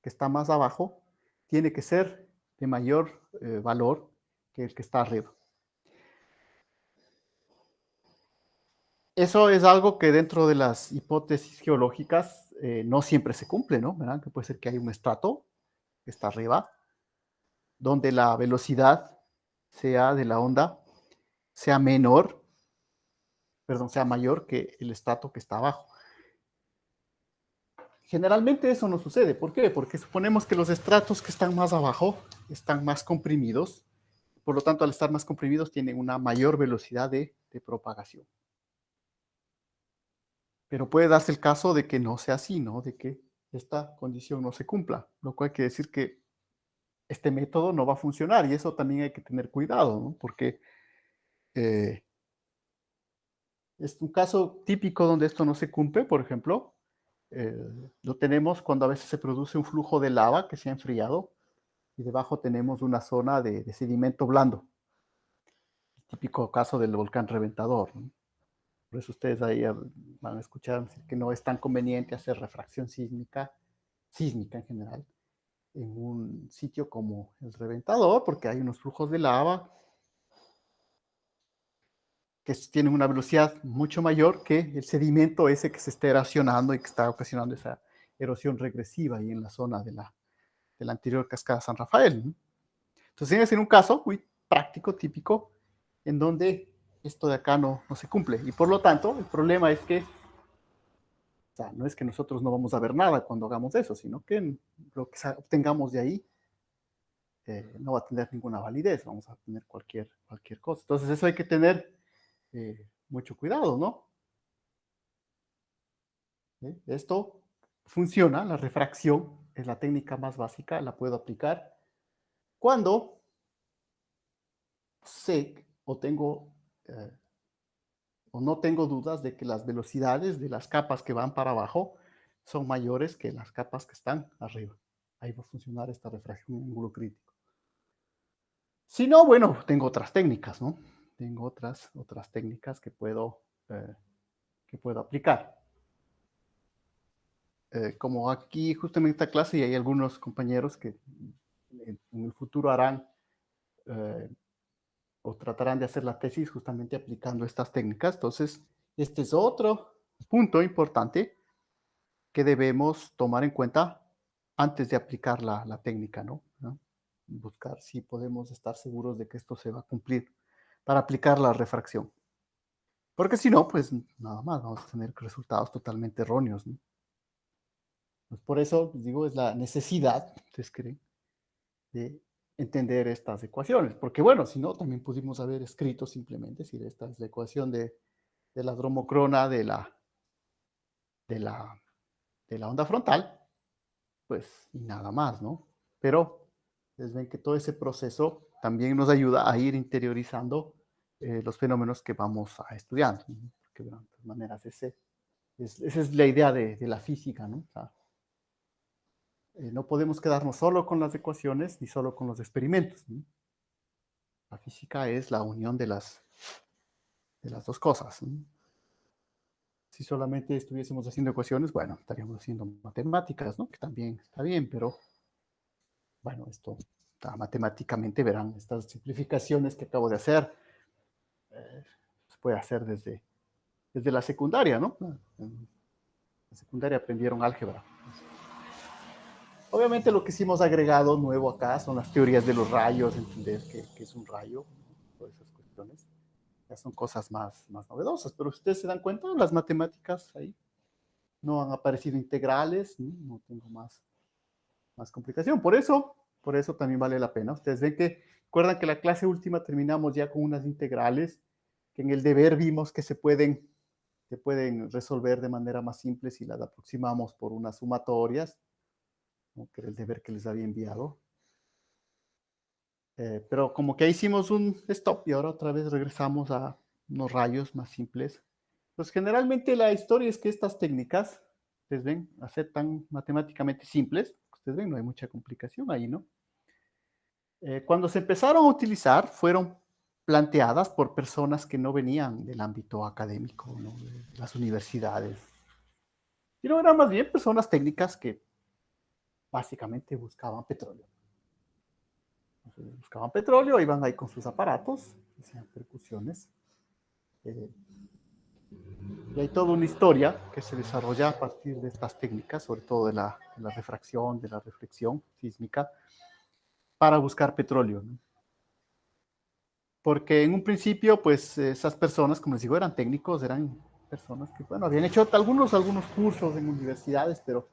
que está más abajo, tiene que ser de mayor valor que el que está arriba. Eso es algo que dentro de las hipótesis geológicas no siempre se cumple, ¿no? ¿Verdad? Que puede ser que hay un estrato que está arriba, donde la velocidad sea de la onda sea menor, perdón, sea mayor que el estrato que está abajo. Generalmente eso no sucede. ¿Por qué? Porque suponemos que los estratos que están más abajo están más comprimidos. Por lo tanto, al estar más comprimidos, tienen una mayor velocidad de propagación. Pero puede darse el caso de que no sea así, ¿no? De que esta condición no se cumpla, lo cual quiere decir que este método no va a funcionar, y eso también hay que tener cuidado, ¿no? Porque eh, es un caso típico donde esto no se cumple, por ejemplo, eh, lo tenemos cuando a veces se produce un flujo de lava que se ha enfriado y debajo tenemos una zona de sedimento blando. El típico caso del volcán reventador, ¿no? Por eso ustedes ahí van a escuchar que no es tan conveniente hacer refracción sísmica en general, en un sitio como el reventador, porque hay unos flujos de lava que tienen una velocidad mucho mayor que el sedimento ese que se está erosionando y que está ocasionando esa erosión regresiva ahí en la zona de la anterior cascada San Rafael, ¿no? Entonces, tiene que ser un caso muy práctico, típico, en donde esto de acá no se cumple. Y por lo tanto, el problema es que, o sea, no es que nosotros no vamos a ver nada cuando hagamos eso, sino que lo que obtengamos de ahí no va a tener ninguna validez, vamos a tener cualquier cosa. Entonces, eso hay que tener mucho cuidado, ¿no? Esto funciona, la refracción es la técnica más básica, la puedo aplicar cuando sé o tengo o no tengo dudas de que las velocidades de las capas que van para abajo son mayores que las capas que están arriba. Ahí va a funcionar esta refracción en ángulo crítico. Si no, bueno, tengo otras técnicas, ¿no? Tengo otras técnicas que puedo aplicar. Como aquí justamente en esta clase y hay algunos compañeros que en el futuro harán eh, o tratarán de hacer la tesis justamente aplicando estas técnicas. Entonces, este es otro punto importante que debemos tomar en cuenta antes de aplicar la técnica, ¿no? Buscar si podemos estar seguros de que esto se va a cumplir para aplicar la refracción. Porque si no, pues nada más, vamos a tener resultados totalmente erróneos, ¿no? Pues por eso, les digo, es la necesidad, ¿ustedes creen?, de entender estas ecuaciones. Porque bueno, si no, también pudimos haber escrito simplemente, si esta es la ecuación de la dromocrona de la, de la onda frontal, pues y nada más, ¿no? Pero ustedes ven que todo ese proceso también nos ayuda a ir interiorizando los fenómenos que vamos a estudiando, ¿no? Porque bueno, de todas maneras esa es la idea de la física, ¿no? O sea, no podemos quedarnos solo con las ecuaciones ni solo con los experimentos, ¿no? La física es la unión de las dos cosas, ¿no? Si solamente estuviésemos haciendo ecuaciones, bueno, estaríamos haciendo matemáticas, ¿no? Que también está bien, pero bueno, esto matemáticamente verán estas simplificaciones que acabo de hacer. Se puede hacer desde la secundaria, ¿no? En la secundaria aprendieron álgebra. Obviamente lo que sí hemos agregado nuevo acá son las teorías de los rayos, entender qué es un rayo, todas esas cuestiones. Ya son cosas más novedosas, pero si ustedes se dan cuenta, las matemáticas ahí no han aparecido integrales, no tengo más complicación. Por eso también vale la pena. Ustedes ven que, recuerdan que la clase última terminamos ya con unas integrales, que en el deber vimos que se pueden resolver de manera más simple si las aproximamos por unas sumatorias, ¿no? Que era el deber que les había enviado. Pero como que hicimos un stop y ahora otra vez regresamos a unos rayos más simples. Pues generalmente la historia es que estas técnicas, ustedes ven, a ser tan matemáticamente simples, ustedes ven, no hay mucha complicación ahí, ¿no? Cuando se empezaron a utilizar, fueron planteadas por personas que no venían del ámbito académico, ¿no? De las universidades, sino eran más bien personas técnicas que básicamente buscaban petróleo. Entonces, buscaban petróleo, iban ahí con sus aparatos, hacían percusiones. Eh, y hay toda una historia que se desarrolla a partir de estas técnicas, sobre todo de la refracción, de la reflexión sísmica, para buscar petróleo, ¿no? Porque en un principio, pues esas personas, como les digo, eran técnicos, eran personas que, bueno, habían hecho algunos cursos en universidades, pero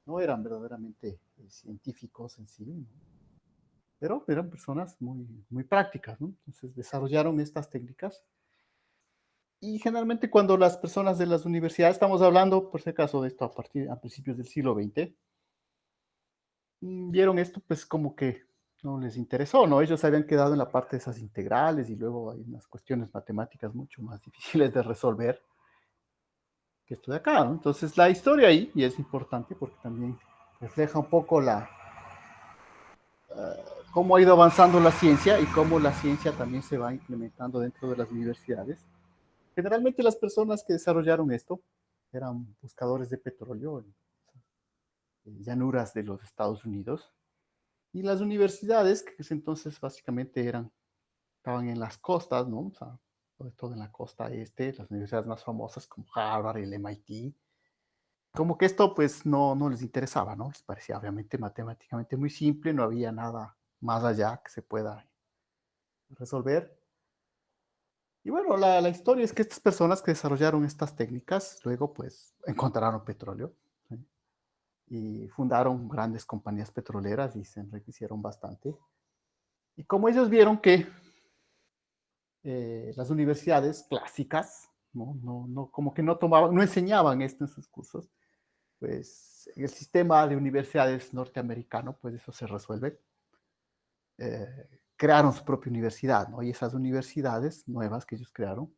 no eran verdaderamente científicos en sí, ¿no? Pero eran personas muy prácticas, ¿no? Entonces desarrollaron estas técnicas y generalmente cuando las personas de las universidades, estamos hablando, por si acaso, de esto a principios del siglo XX, vieron esto pues como que no les interesó, ¿no? Ellos se habían quedado en la parte de esas integrales y luego hay unas cuestiones matemáticas mucho más difíciles de resolver que esto de acá, ¿no? Entonces la historia ahí, y es importante porque también refleja un poco cómo ha ido avanzando la ciencia y cómo la ciencia también se va implementando dentro de las universidades. Generalmente las personas que desarrollaron esto eran buscadores de petróleo en llanuras de los Estados Unidos y las universidades, que entonces básicamente estaban en las costas, ¿no? O sea, sobre todo en la costa este, las universidades más famosas como Harvard y el MIT, como que esto pues no les interesaba, ¿no? Les parecía obviamente matemáticamente muy simple, no había nada más allá que se pueda resolver. Y bueno, la historia es que estas personas que desarrollaron estas técnicas luego pues encontraron petróleo, ¿sí? Y fundaron grandes compañías petroleras y se enriquecieron bastante. Y como ellos vieron que las universidades clásicas, como que no tomaban, no enseñaban esto en sus cursos, pues en el sistema de universidades norteamericano, pues eso se resuelve. Crearon su propia universidad, ¿no? Y esas universidades nuevas que ellos crearon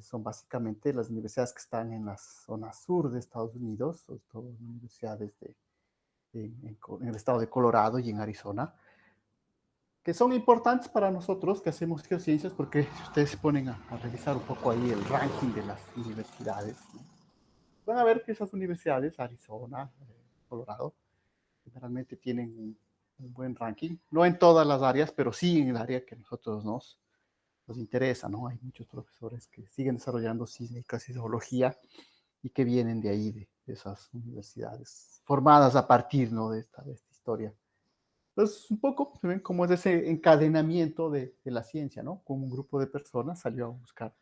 son básicamente las universidades que están en la zona sur de Estados Unidos, sobre todo universidades en el estado de Colorado y en Arizona, que son importantes para nosotros que hacemos geociencias, porque si ustedes se ponen a revisar un poco ahí el ranking de las universidades, ¿no? Van a ver que esas universidades, Arizona, Colorado, generalmente tienen un buen ranking, no en todas las áreas, pero sí en el área que a nosotros nos interesa, ¿no? Hay muchos profesores que siguen desarrollando sísmica y geología y que vienen de ahí, de esas universidades, formadas a partir, ¿no? de esta historia. Entonces, un poco se ven como es ese encadenamiento de la ciencia, ¿no? Como un grupo de personas salió a buscar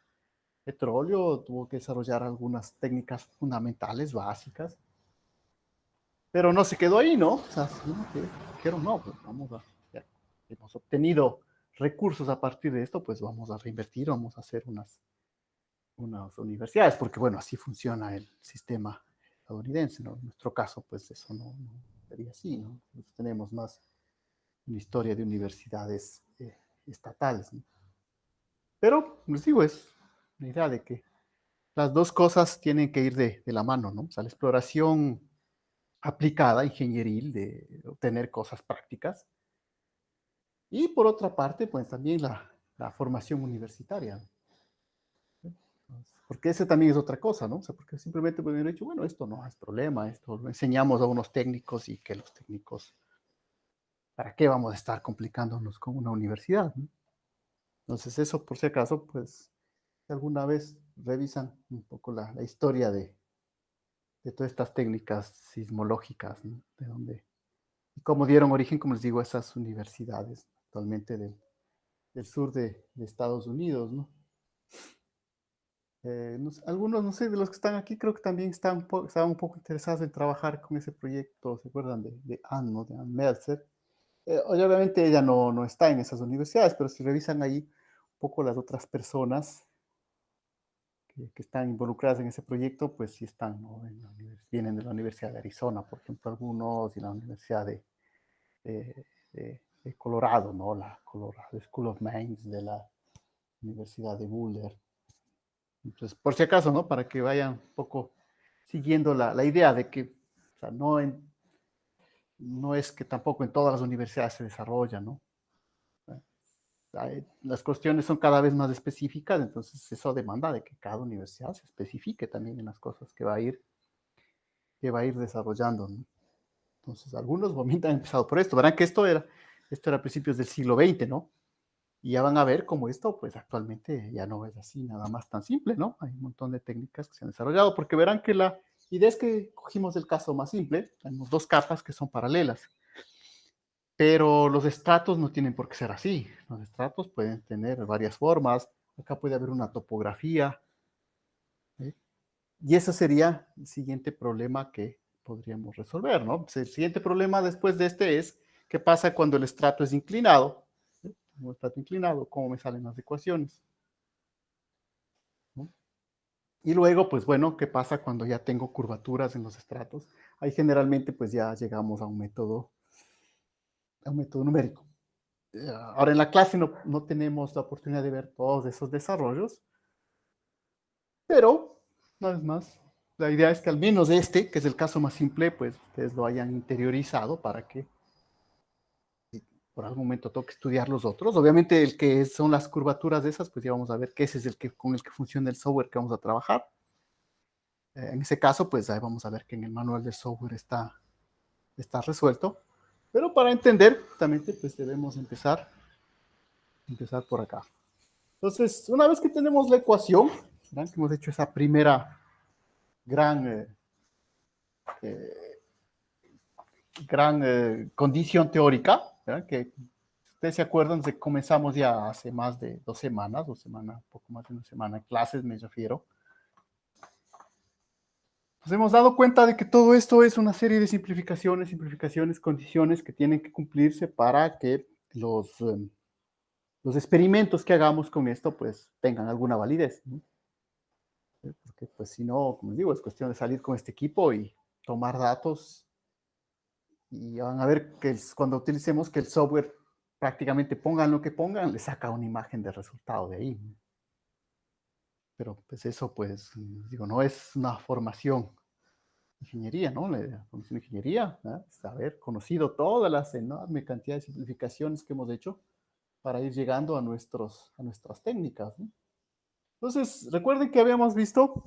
petróleo, tuvo que desarrollar algunas técnicas fundamentales, básicas, pero no se quedó ahí, ¿no? O sea, ¿no? Dijeron, no, pues vamos a, ya hemos obtenido recursos a partir de esto, pues vamos a reinvertir, vamos a hacer unas universidades, porque bueno, así funciona el sistema estadounidense, ¿no? En nuestro caso, pues eso no sería así, ¿no? Nosotros tenemos más una historia de universidades estatales, ¿no? Pero, les digo, es la idea de que las dos cosas tienen que ir de la mano, ¿no? O sea, la exploración aplicada, ingenieril, de obtener cosas prácticas, y por otra parte, pues también la formación universitaria, ¿no? Porque ese también es otra cosa, ¿no? O sea, porque simplemente pueden haber dicho, bueno, esto no es problema, esto lo enseñamos a unos técnicos y que los técnicos, ¿para qué vamos a estar complicándonos con una universidad, ¿no? Entonces, eso por si acaso, pues, si alguna vez revisan un poco la historia de todas estas técnicas sismológicas, ¿no? De dónde, y cómo dieron origen, como les digo, a esas universidades actualmente del sur de Estados Unidos, ¿no? Algunos, no sé, de los que están aquí, creo que también estaban un poco interesados en trabajar con ese proyecto, ¿se acuerdan de Anne, ¿no? De Anne Meltzer. Obviamente ella no está en esas universidades, pero si revisan ahí un poco las otras personas que están involucradas en ese proyecto, pues sí están, ¿no? Vienen de la Universidad de Arizona, por ejemplo, algunos, y la Universidad de Colorado, ¿no? La Colorado School of Mines, de la Universidad de Boulder. Entonces, por si acaso, ¿no? Para que vayan un poco siguiendo la idea de que, o sea, no es que tampoco en todas las universidades se desarrolla, ¿no? Las cuestiones son cada vez más específicas, entonces eso demanda de que cada universidad se especifique también en las cosas que va a ir desarrollando, ¿no? Entonces, algunos momentos han empezado por esto. Verán que esto era a principios del siglo XX, ¿no? Y ya van a ver cómo esto, pues actualmente ya no es así, nada más tan simple, ¿no? Hay un montón de técnicas que se han desarrollado, porque verán que la idea es que cogimos el caso más simple, tenemos dos capas que son paralelas, pero los estratos no tienen por qué ser así. Los estratos pueden tener varias formas, acá puede haber una topografía, ¿sí? Y ese sería el siguiente problema que podríamos resolver, ¿no? Pues el siguiente problema después de este es, ¿qué pasa cuando el estrato es inclinado? ¿Sí? Un estrato inclinado, ¿cómo me salen las ecuaciones? ¿No? Y luego, pues bueno, ¿qué pasa cuando ya tengo curvaturas en los estratos? Ahí generalmente pues ya llegamos a un método numérico. Ahora en la clase no tenemos la oportunidad de ver todos esos desarrollos, pero, una vez más, la idea es que al menos este, que es el caso más simple, pues ustedes lo hayan interiorizado para que por algún momento toque estudiar los otros. Obviamente el que son las curvaturas de esas, pues ya vamos a ver que ese es con el que funciona el software que vamos a trabajar. En ese caso, pues ahí vamos a ver que en el manual de software está resuelto. Pero para entender, justamente, pues debemos empezar por acá. Entonces, una vez que tenemos la ecuación, ¿verdad? Que hemos hecho esa primera gran, condición teórica, ¿verdad? Que ustedes se acuerdan de que comenzamos ya hace más de 2 semanas, un poco más de 1 semana, en clases me refiero. Nos hemos dado cuenta de que todo esto es una serie de simplificaciones, condiciones que tienen que cumplirse para que los experimentos que hagamos con esto pues tengan alguna validez, ¿no? Porque pues si no, como les digo, es cuestión de salir con este equipo y tomar datos y van a ver que cuando utilicemos que el software prácticamente pongan lo que pongan, le saca una imagen de resultado de ahí, ¿no? Pero pues eso pues, digo, no es una formación ingeniería, ¿no? La formación de ingeniería, ¿verdad? Es haber conocido todas las enorme cantidad de simplificaciones que hemos hecho para ir llegando a nuestras técnicas, ¿no? Entonces, recuerden que habíamos visto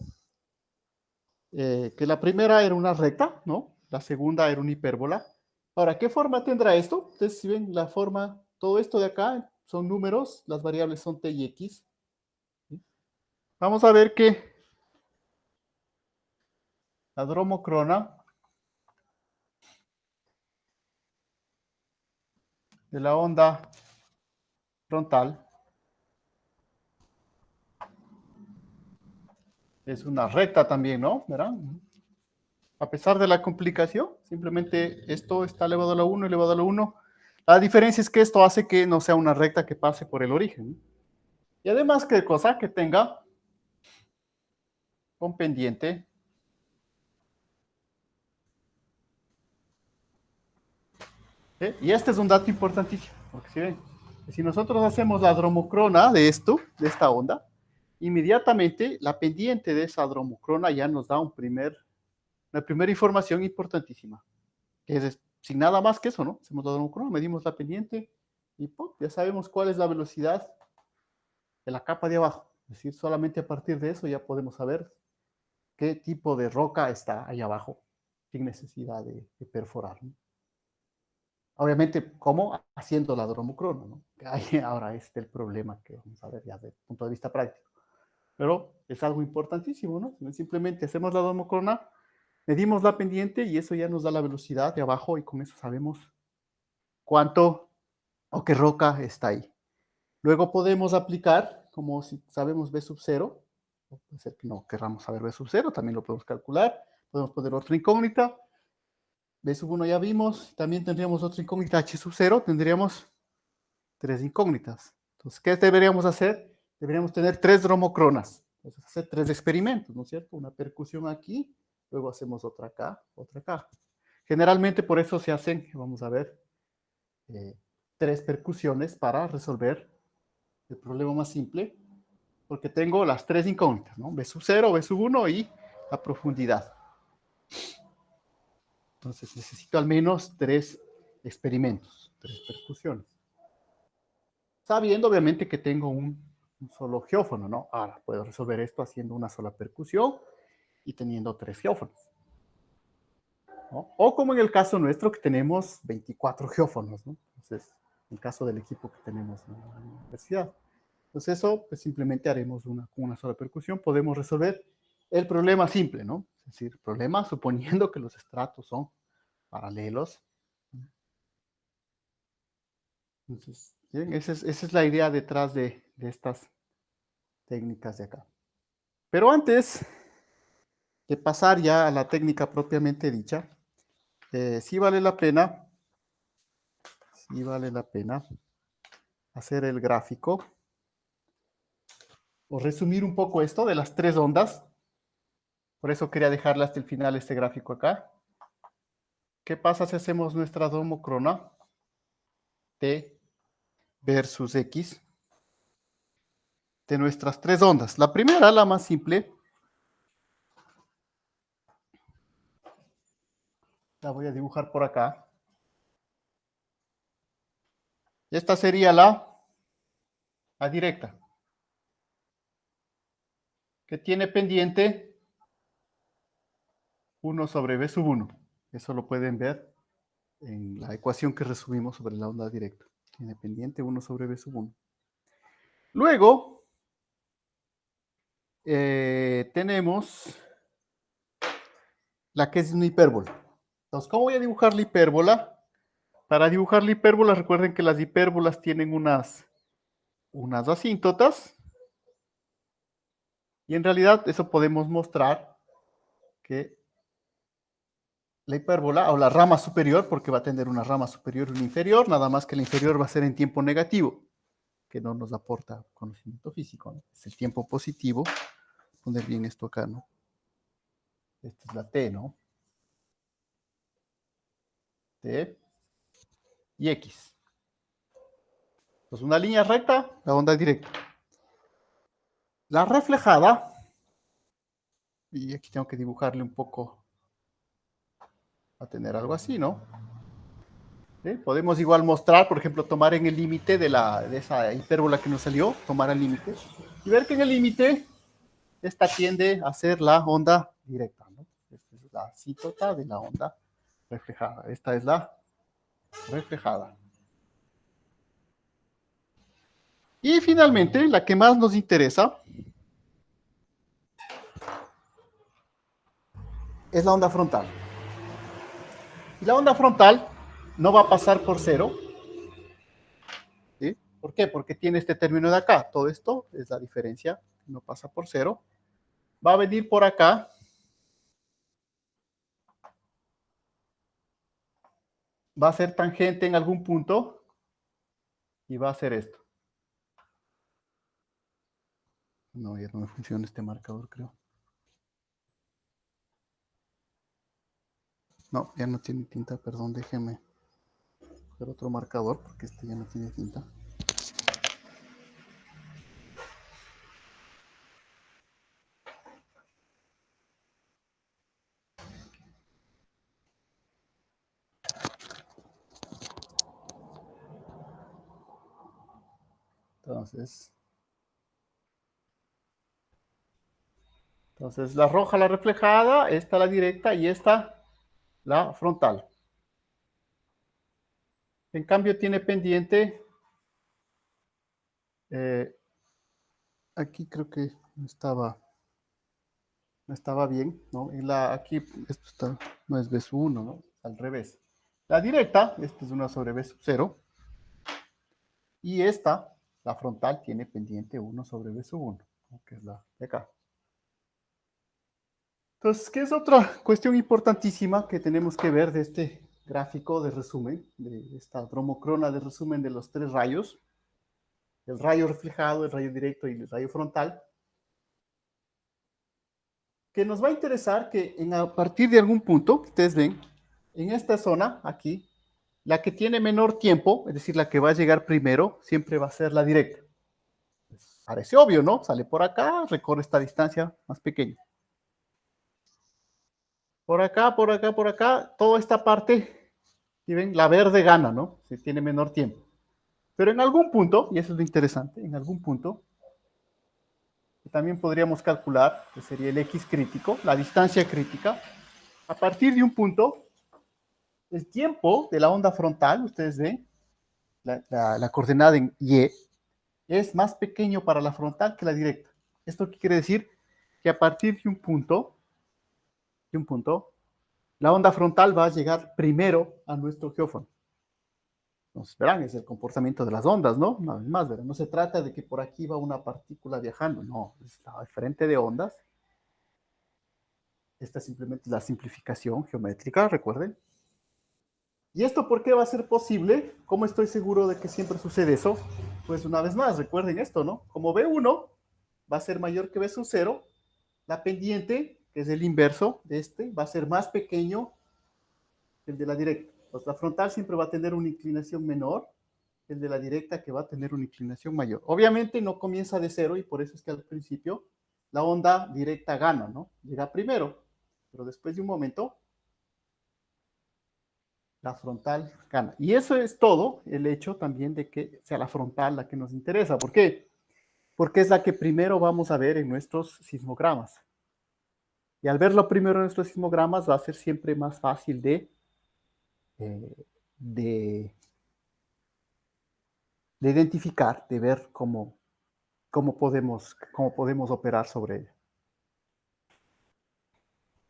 que la primera era una recta, ¿no? La segunda era una hipérbola. Ahora, ¿qué forma tendrá esto? Ustedes si ven la forma, todo esto de acá son números, las variables son t y x, ¿sí? Vamos a ver que la dromocrona de la onda frontal es una recta también, ¿no? ¿Verdad? A pesar de la complicación, simplemente esto está elevado a la 1, elevado a la 1. La diferencia es que esto hace que no sea una recta que pase por el origen. Y además, ¿qué cosa? Que tenga con pendiente. Y este es un dato importantísimo, porque si ven, si nosotros hacemos la dromocrona de esto, de esta onda, inmediatamente la pendiente de esa dromocrona ya nos da una primera información importantísima, que es sin nada más que eso, ¿no? Hacemos la dromocrona, medimos la pendiente y ¡pum! Ya sabemos cuál es la velocidad de la capa de abajo. Es decir, solamente a partir de eso ya podemos saber qué tipo de roca está ahí abajo, sin necesidad de perforar, ¿no? Obviamente, ¿cómo? Haciendo la dromocrona, ¿no? Ahí ahora es el problema que vamos a ver ya desde el punto de vista práctico. Pero es algo importantísimo, ¿no? Simplemente hacemos la dromocrona, medimos la pendiente y eso ya nos da la velocidad de abajo y con eso sabemos cuánto o qué roca está ahí. Luego podemos aplicar, como si sabemos B sub 0, puede ser que no querramos saber B sub 0, también lo podemos calcular, podemos poner otra incógnita, B sub 1 ya vimos, también tendríamos otra incógnita H sub 0, tendríamos 3 incógnitas. Entonces, ¿qué deberíamos hacer? Deberíamos tener 3 dromocronas, entonces hacer 3 experimentos, ¿no es cierto? Una percusión aquí, luego hacemos otra acá, otra acá. Generalmente por eso se hacen, vamos a ver, 3 percusiones para resolver el problema más simple, porque tengo las 3 incógnitas, ¿no? B sub 0, B sub 1 y la profundidad. Entonces necesito al menos 3 experimentos, 3 percusiones. Sabiendo obviamente que tengo un solo geófono, ¿no? Ahora puedo resolver esto haciendo una sola percusión y teniendo 3 geófonos, ¿no? O como en el caso nuestro que tenemos 24 geófonos, ¿no? Entonces, en el caso del equipo que tenemos en la universidad. Entonces eso, pues simplemente haremos con una sola percusión, podemos resolver el problema simple, ¿no? Es decir, problema suponiendo que los estratos son paralelos. Entonces, bien, esa es la idea detrás de estas técnicas de acá. Pero antes de pasar ya a la técnica propiamente dicha, sí vale la pena hacer el gráfico o resumir un poco esto de las 3 ondas. Por eso quería dejarle hasta el final este gráfico acá. ¿Qué pasa si hacemos nuestra dromocrona? T versus X de nuestras 3 ondas. La primera, la más simple, la voy a dibujar por acá. Esta sería la directa, que tiene pendiente 1 sobre B sub 1. Eso lo pueden ver en la ecuación que resumimos sobre la onda directa. Tiene pendiente 1 sobre B sub 1. Luego, tenemos la que es una hipérbola. Entonces, ¿cómo voy a dibujar la hipérbola? Para dibujar la hipérbola, recuerden que las hipérbolas tienen unas asíntotas. Y en realidad eso podemos mostrar que la hipérbola o la rama superior, porque va a tener una rama superior y una inferior, nada más que la inferior va a ser en tiempo negativo, que no nos aporta conocimiento físico, ¿no? Es el tiempo positivo. Poner bien esto acá, ¿no? Esta es la T, ¿no? T y X. Entonces, una línea recta, la onda es directa. La reflejada, y aquí tengo que dibujarle un poco, va a tener algo así, ¿no? ¿Sí? Podemos igual mostrar, por ejemplo, tomar en el límite de esa hipérbola que nos salió, tomar el límite, y ver que en el límite esta tiende a ser la onda directa, ¿no? Esta es la asíntota de la onda reflejada. Esta es la reflejada. Y finalmente, la que más nos interesa es la onda frontal. Y la onda frontal no va a pasar por cero. ¿Sí? ¿Por qué? Porque tiene este término de acá. Todo esto es la diferencia. No pasa por cero. Va a venir por acá. Va a ser tangente en algún punto. Y va a ser esto. No, ya no me funciona este marcador, creo. No, ya no tiene tinta, perdón, déjeme hacer otro marcador porque este ya no tiene tinta. Entonces la roja la reflejada, esta la directa y esta la frontal. En cambio tiene pendiente, eh, aquí creo que no estaba bien, ¿no? Aquí esto no es B sub 1, ¿no? Al revés. La directa, esta es una sobre B sub 0, y esta, la frontal, tiene pendiente 1 sobre B sub 1, ¿no? Que es la de acá. Entonces, ¿qué es otra cuestión importantísima que tenemos que ver de este gráfico de resumen, de esta dromocrona de resumen de los tres rayos? El rayo reflejado, el rayo directo y el rayo frontal, que nos va a interesar que a partir de algún punto, ustedes ven, en esta zona, aquí, la que tiene menor tiempo, es decir, la que va a llegar primero, siempre va a ser la directa. Pues, parece obvio, ¿no? Sale por acá, recorre esta distancia más pequeña. Por acá, por acá, por acá, toda esta parte, y ven, la verde gana, ¿no? Si tiene menor tiempo. Pero en algún punto, y eso es lo interesante, en algún punto, que también podríamos calcular, que sería el X crítico, la distancia crítica, a partir de un punto, el tiempo de la onda frontal, ustedes ven, la coordenada en Y, es más pequeño para la frontal que la directa. ¿Esto qué quiere decir? Que a partir de un punto, la onda frontal va a llegar primero a nuestro geófono. Entonces, verán, es el comportamiento de las ondas, ¿no? Una vez más, verán, no se trata de que por aquí va una partícula viajando, no, es la diferente de ondas. Esta simplemente es la simplificación geométrica, recuerden. ¿Y esto por qué va a ser posible? ¿Cómo estoy seguro de que siempre sucede eso? Pues una vez más, recuerden esto, ¿no? Como B1 va a ser mayor que B sub 0, la pendiente, que es el inverso de este, va a ser más pequeño que el de la directa. Pues la frontal siempre va a tener una inclinación menor que el de la directa, que va a tener una inclinación mayor. Obviamente no comienza de cero y por eso es que al principio la onda directa gana, ¿no? Llega primero, pero después de un momento la frontal gana. Y eso es todo el hecho también de que sea la frontal la que nos interesa. ¿Por qué? Porque es la que primero vamos a ver en nuestros sismogramas. Y al verlo primero en nuestros sismogramas va a ser siempre más fácil eh, de, de identificar, de ver cómo cómo podemos operar sobre ella.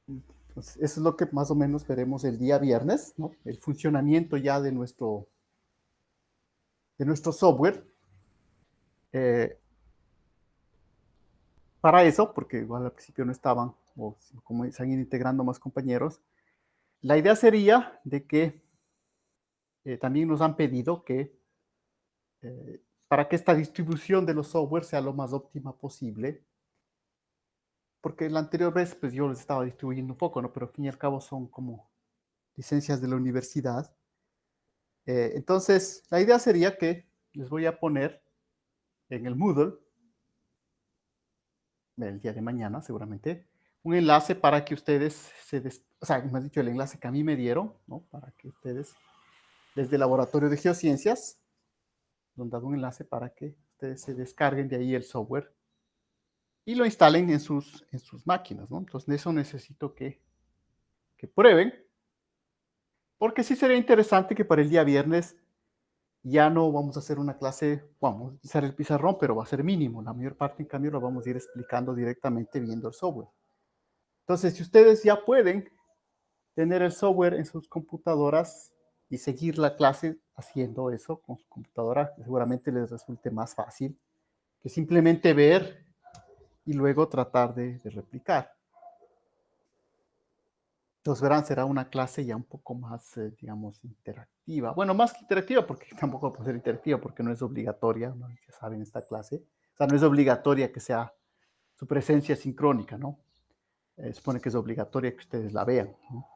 Entonces, eso es lo que más o menos veremos el día viernes, ¿no? El funcionamiento ya de nuestro software. Eh, para eso, porque igual al principio no estaban, o como se han ido integrando más compañeros, la idea sería de que también nos han pedido que para que esta distribución de los software sea lo más óptima posible, porque la anterior vez pues yo les estaba distribuyendo un poco, ¿no? Pero al fin y al cabo son como licencias de la universidad. Entonces, la idea sería que les voy a poner en el Moodle, el día de mañana seguramente, un enlace para que ustedes o sea, me has dicho el enlace que a mí me dieron, ¿no? Para que ustedes, desde el Laboratorio de Geociencias, nos han dado un enlace para que ustedes se descarguen de ahí el software y lo instalen en sus máquinas, ¿no? Entonces, de eso necesito que prueben, porque sí sería interesante que para el día viernes ya no vamos a hacer una clase, vamos a utilizar el pizarrón, pero va a ser mínimo. La mayor parte, en cambio, lo vamos a ir explicando directamente viendo el software. Entonces, si ustedes ya pueden tener el software en sus computadoras y seguir la clase haciendo eso con su computadora, seguramente les resulte más fácil que simplemente ver y luego tratar de replicar. Entonces, verán, será una clase ya un poco más, digamos, interactiva. Bueno, más que interactiva, porque tampoco puede ser interactiva, porque no es obligatoria, ¿no? Ya saben, esta clase. O sea, no es obligatoria que sea su presencia sincrónica, ¿no? Supone que es obligatoria que ustedes la vean, ¿no?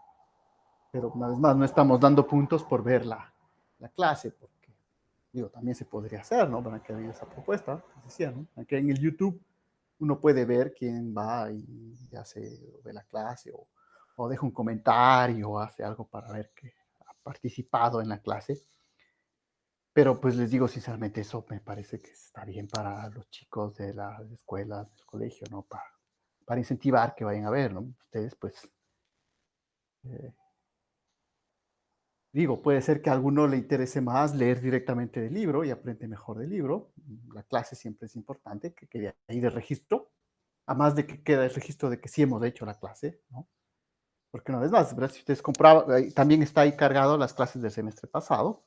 Pero una vez más, no estamos dando puntos por ver la clase, porque, digo, también se podría hacer, ¿no? Para que haya esa propuesta, que decía, ¿no? Aquí en el YouTube uno puede ver quién va y hace, ve la clase o deja un comentario o hace algo para ver que ha participado en la clase. Pero pues les digo sinceramente, eso me parece que está bien para los chicos de las escuelas, del colegio, ¿no? Para incentivar que vayan a ver, ¿no? Ustedes pues, eh, digo, puede ser que a alguno le interese más leer directamente del libro y aprende mejor del libro. La clase siempre es importante, que quede ahí de registro, además de que queda el registro de que sí hemos hecho la clase, ¿no? Porque una vez más, ¿verdad? Si ustedes compraban, también está ahí cargado las clases del semestre pasado,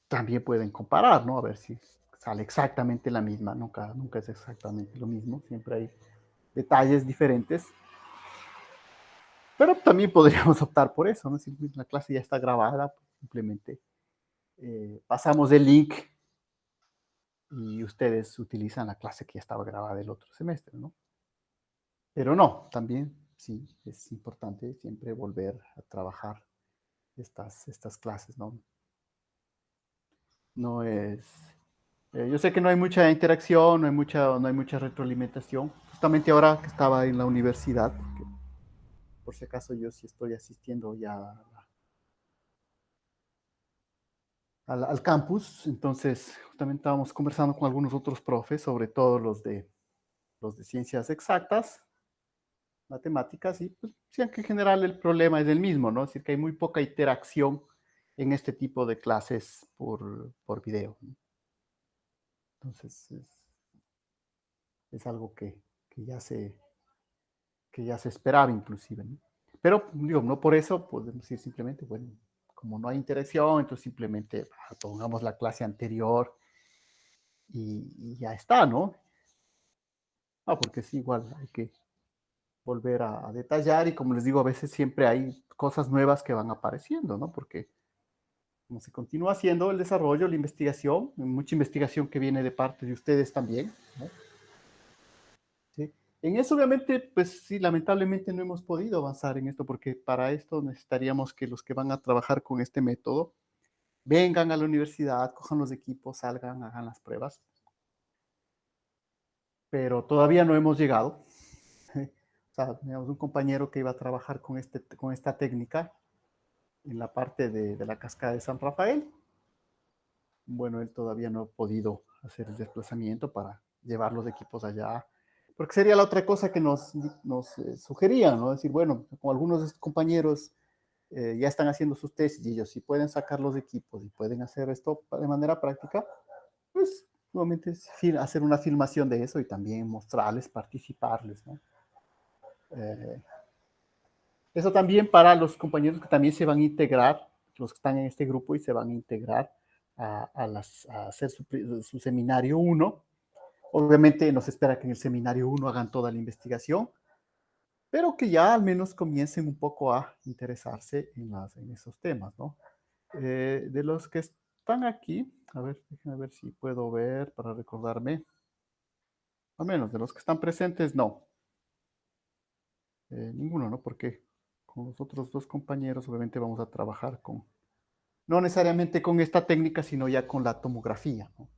también pueden comparar, ¿no? A ver si sale exactamente la misma, nunca es exactamente lo mismo, siempre hay detalles diferentes, pero también podríamos optar por eso, ¿no? Si la clase ya está grabada, pues simplemente pasamos el link y ustedes utilizan la clase que ya estaba grabada el otro semestre, ¿no? Pero no, también sí, es importante siempre volver a trabajar estas clases, ¿no? No es... yo sé que no hay mucha interacción, no hay mucha retroalimentación. Justamente ahora que estaba en la universidad, porque por si acaso yo sí estoy asistiendo ya al campus, entonces justamente estábamos conversando con algunos otros profes, sobre todo los de ciencias exactas, matemáticas, y pues decían que en general el problema es el mismo, ¿no? Es decir, que hay muy poca interacción en este tipo de clases por video, ¿no? Entonces es algo que ya que ya se esperaba inclusive, ¿no? Pero digo, no por eso podemos decir simplemente, bueno, como no hay interacción, entonces simplemente pongamos la clase anterior y ya está, ¿no? Ah, porque sí, igual hay que volver a detallar y como les digo, a veces siempre hay cosas nuevas que van apareciendo, ¿no? Porque como se continúa haciendo el desarrollo, la investigación, mucha investigación que viene de parte de ustedes también, ¿no? ¿Sí? En eso obviamente, pues sí, lamentablemente no hemos podido avanzar en esto porque para esto necesitaríamos que los que van a trabajar con este método vengan a la universidad, cojan los equipos, salgan, hagan las pruebas, pero todavía no hemos llegado. O sea, teníamos un compañero que iba a trabajar con esta técnica en la parte de la cascada de San Rafael. Bueno, él todavía no ha podido hacer el desplazamiento para llevar los equipos allá, porque sería la otra cosa que nos sugerían, ¿no? Decir, bueno, como algunos compañeros ya están haciendo sus tesis y ellos sí pueden sacar los equipos y pueden hacer esto de manera práctica, pues nuevamente es hacer una filmación de eso y también mostrarles, participarles, ¿no? Eh, Eso también para los compañeros que también se van a integrar, los que están en este grupo y se van a integrar a hacer su seminario 1. Obviamente nos espera que en el seminario 1 hagan toda la investigación, pero que ya al menos comiencen un poco a interesarse en esos temas, ¿no? De los que están aquí, a ver, déjenme ver si puedo ver para recordarme, al menos de los que están presentes, no. Ninguno, ¿no? Porque con los otros dos compañeros obviamente vamos a trabajar con, no necesariamente con esta técnica, sino ya con la tomografía, ¿no?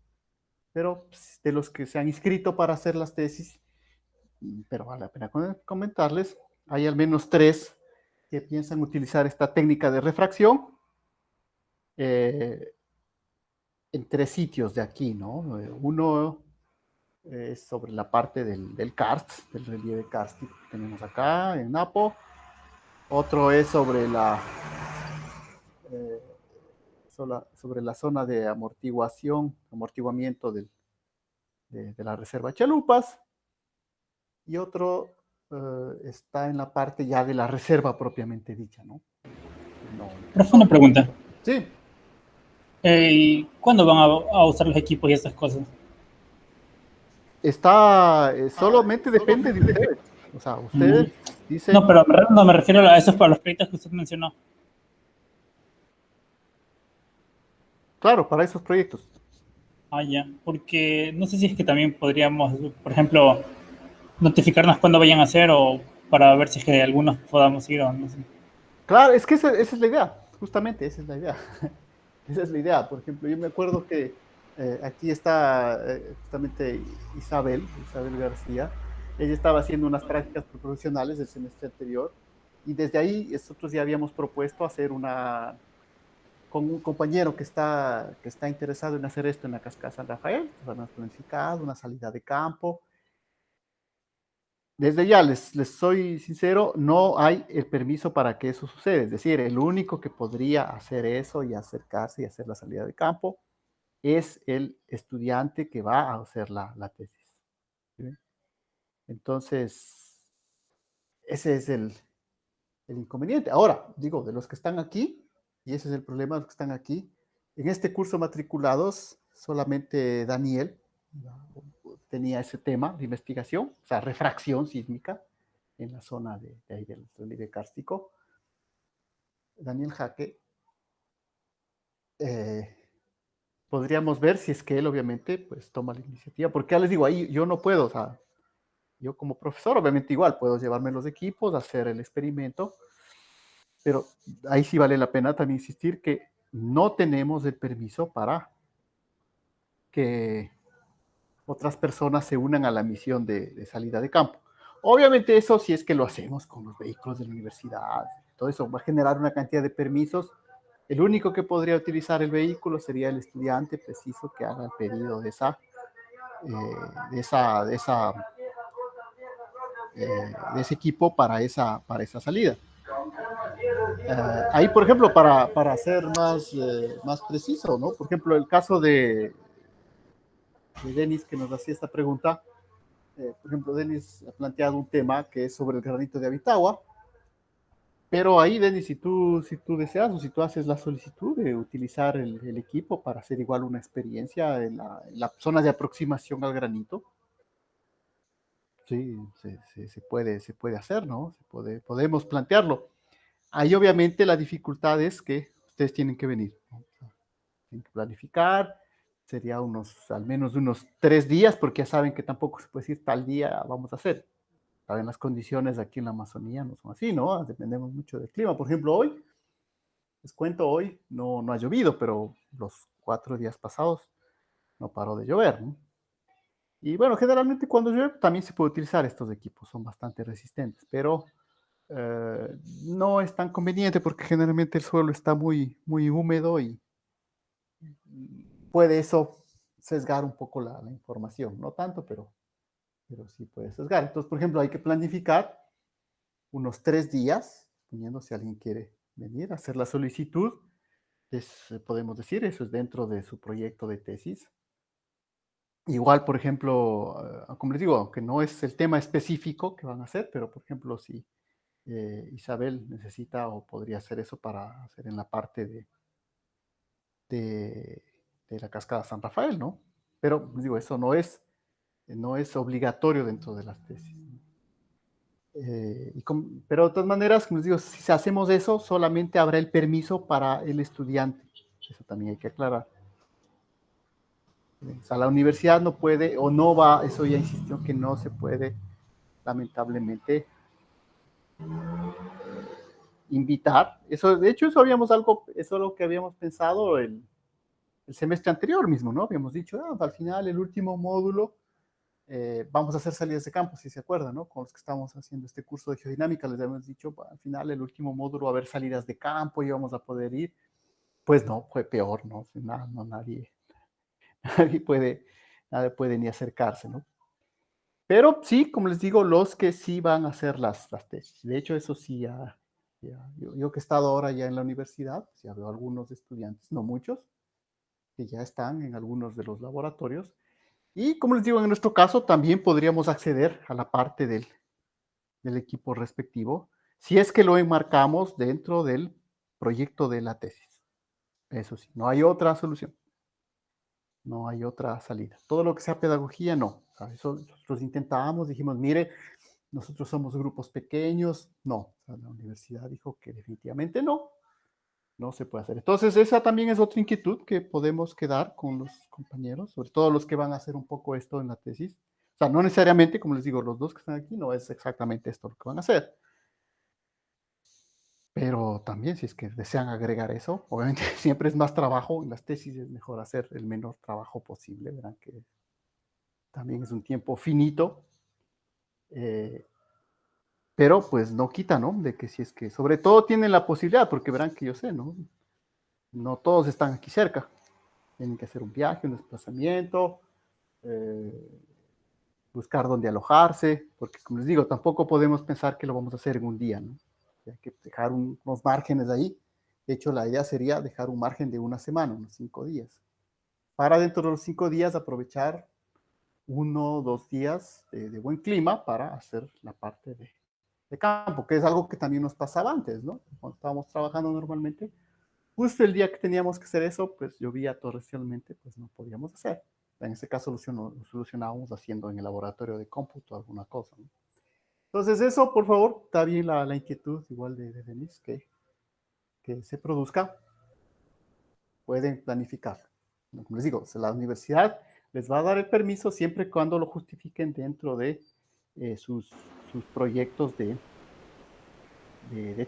Pero pues, de los que se han inscrito para hacer las tesis, pero vale la pena comentarles, hay al menos 3 que piensan utilizar esta técnica de refracción eh, en 3 sitios de aquí, ¿no? Uno es sobre la parte del karst, del relieve kárstico que tenemos acá en Napo. Otro es sobre eh, sobre la zona de amortiguamiento de la reserva Chalupas. Y otro está en la parte ya de la reserva propiamente dicha, ¿no? No. Profe, una pregunta. Sí, ¿Cuándo van a usar los equipos y esas cosas? está, solamente depende de ustedes. O sea, Mm. ustedes No, dicen, pero no me refiero a esos para los proyectos que usted mencionó. claro, para esos proyectos. Ah, ya. Porque no sé si es que también podríamos, por ejemplo, notificarnos cuándo vayan a hacer o para ver si es que algunos podamos ir o no sé. Claro, es que esa es la idea, justamente esa es la idea. Esa es la idea. Por ejemplo, yo me acuerdo que aquí está justamente Isabel García. Ella estaba haciendo unas prácticas profesionales del semestre anterior y desde ahí nosotros ya habíamos propuesto hacer con un compañero que está interesado en hacer esto en la Cascada San Rafael, más planificado, una salida de campo. Desde ya les soy sincero, no hay el permiso para que eso suceda. Es decir, el único que podría hacer eso y acercarse y hacer la salida de campo es el estudiante que va a hacer la tesis. ¿Sí? Entonces, ese es el inconveniente. Ahora, digo, de los que están aquí, y ese es el problema de los que están aquí, en este curso matriculados, solamente Daniel tenía ese tema de investigación, o sea, refracción sísmica en la zona de ahí del relieve kárstico. Daniel Jaque, eh, podríamos ver si es que él obviamente pues toma la iniciativa, porque ya les digo, ahí yo no puedo, o sea, yo como profesor obviamente igual puedo llevarme los equipos, hacer el experimento, pero ahí sí vale la pena también insistir que no tenemos el permiso para que otras personas se unan a la misión de salida de campo. Obviamente eso si es que lo hacemos con los vehículos de la universidad, todo eso va a generar una cantidad de permisos. El único que podría utilizar el vehículo sería el estudiante preciso que haga el pedido de ese equipo para esa salida. Ahí, por ejemplo, para ser más preciso, ¿no? Por ejemplo, el caso de Denis que nos hacía esta pregunta, por ejemplo, Denis ha planteado un tema que es sobre el granito de Abitagua, pero ahí, Denis, si tú deseas o si tú haces la solicitud de utilizar el equipo para hacer igual una experiencia en la zona de aproximación al granito, sí, se puede hacer, ¿no? Podemos plantearlo. Ahí obviamente la dificultad es que ustedes tienen que venir, ¿no? Tienen que planificar, sería al menos unos 3 días, porque ya saben que tampoco se puede decir tal día vamos a hacer. Saben, las condiciones aquí en la Amazonía no son así, ¿no? Dependemos mucho del clima. Por ejemplo, hoy, les cuento, hoy no ha llovido, pero los 4 días pasados no paró de llover, ¿no? Y bueno, generalmente cuando llueve también se puede utilizar estos equipos, son bastante resistentes, pero no es tan conveniente porque generalmente el suelo está muy húmedo y puede eso sesgar un poco la información. No tanto, pero sí puede sesgar. Entonces, por ejemplo, hay que planificar unos 3 días, poniendo si alguien quiere venir a hacer la solicitud. Podemos decir, eso es dentro de su proyecto de tesis. Igual, por ejemplo, como les digo, aunque no es el tema específico que van a hacer, pero por ejemplo, si Isabel necesita o podría hacer eso para hacer en la parte de, de la cascada San Rafael, ¿no? Pero les digo, eso no es obligatorio dentro de las tesis. Pero de todas maneras, como les digo, si hacemos eso, solamente habrá el permiso para el estudiante. Eso también hay que aclarar. O sea, la universidad no puede o no va, eso ya insistió que no se puede, lamentablemente, invitar. Eso, de hecho, eso es lo que habíamos pensado el semestre anterior mismo, ¿no? Habíamos dicho, al final, el último módulo, vamos a hacer salidas de campo, si se acuerdan, ¿no? Con los que estamos haciendo este curso de geodinámica, les habíamos dicho, al final, el último módulo, va a haber salidas de campo y vamos a poder ir. Pues no, fue peor, ¿no? Nadie puede, nadie puede ni acercarse, ¿no? Pero sí, como les digo, los que sí van a hacer las tesis. De hecho, eso sí, yo que he estado ahora ya en la universidad, pues ya veo algunos estudiantes, no muchos, que ya están en algunos de los laboratorios. Y como les digo, en nuestro caso también podríamos acceder a la parte del equipo respectivo, si es que lo enmarcamos dentro del proyecto de la tesis. Eso sí, no hay otra solución. No hay otra salida. Todo lo que sea pedagogía, no. O sea, eso nosotros intentábamos, dijimos, mire, nosotros somos grupos pequeños. No, o sea, la universidad dijo que definitivamente no, no se puede hacer. Entonces, esa también es otra inquietud que podemos quedar con los compañeros, sobre todo los que van a hacer un poco esto en la tesis. O sea, no necesariamente, como les digo, los dos que están aquí, no es exactamente esto lo que van a hacer. Pero también, si es que desean agregar eso, obviamente siempre es más trabajo. En las tesis es mejor hacer el menor trabajo posible, verán que también es un tiempo finito, eh, pero pues no quita, ¿no? De que si es que, sobre todo tienen la posibilidad, porque verán que yo sé, ¿no? No todos están aquí cerca, tienen que hacer un viaje, un desplazamiento, eh, buscar dónde alojarse, porque como les digo, tampoco podemos pensar que lo vamos a hacer en un día, ¿no? Hay que dejar unos márgenes ahí. De hecho, la idea sería dejar un margen de una semana, unos 5 días, para dentro de los 5 días aprovechar 1 o 2 días de buen clima para hacer la parte de campo, que es algo que también nos pasaba antes, ¿no? Cuando estábamos trabajando normalmente, justo el día que teníamos que hacer eso, pues llovía torrencialmente, pues no podíamos hacer. En ese caso lo solucionábamos haciendo en el laboratorio de cómputo alguna cosa, ¿no? Entonces eso, por favor, está bien la inquietud igual de Denise, que se produzca, pueden planificar. Como les digo, la universidad les va a dar el permiso siempre y cuando lo justifiquen dentro de sus proyectos de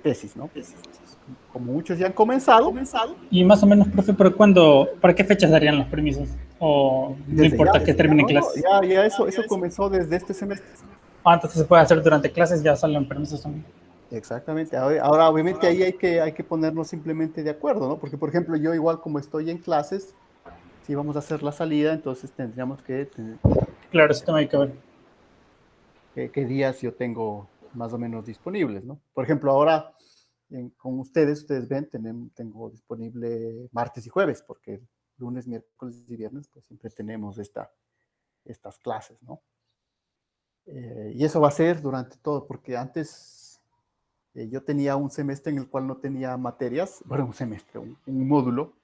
tesis, ¿no? Como muchos ya han comenzado, Y más o menos, profe, ¿para cuándo, para qué fechas darían los permisos? O no desde ya, importa que termine clases. eso comenzó desde este semestre. Ah, entonces se puede hacer durante clases, ya salen permisos también. Exactamente. Ahora, obviamente, ahí hay que ponernos simplemente de acuerdo, ¿no? Porque, por ejemplo, yo igual como estoy en clases, si vamos a hacer la salida, entonces tendríamos que Claro, eso también hay que ver. qué días yo tengo más o menos disponibles, ¿no? Por ejemplo, ahora con ustedes ven, tengo disponible martes y jueves, porque lunes, miércoles y viernes, pues siempre tenemos estas clases, ¿no? Y eso va a ser durante todo, porque antes yo tenía un semestre en el cual no tenía materias, bueno, un semestre, un módulo,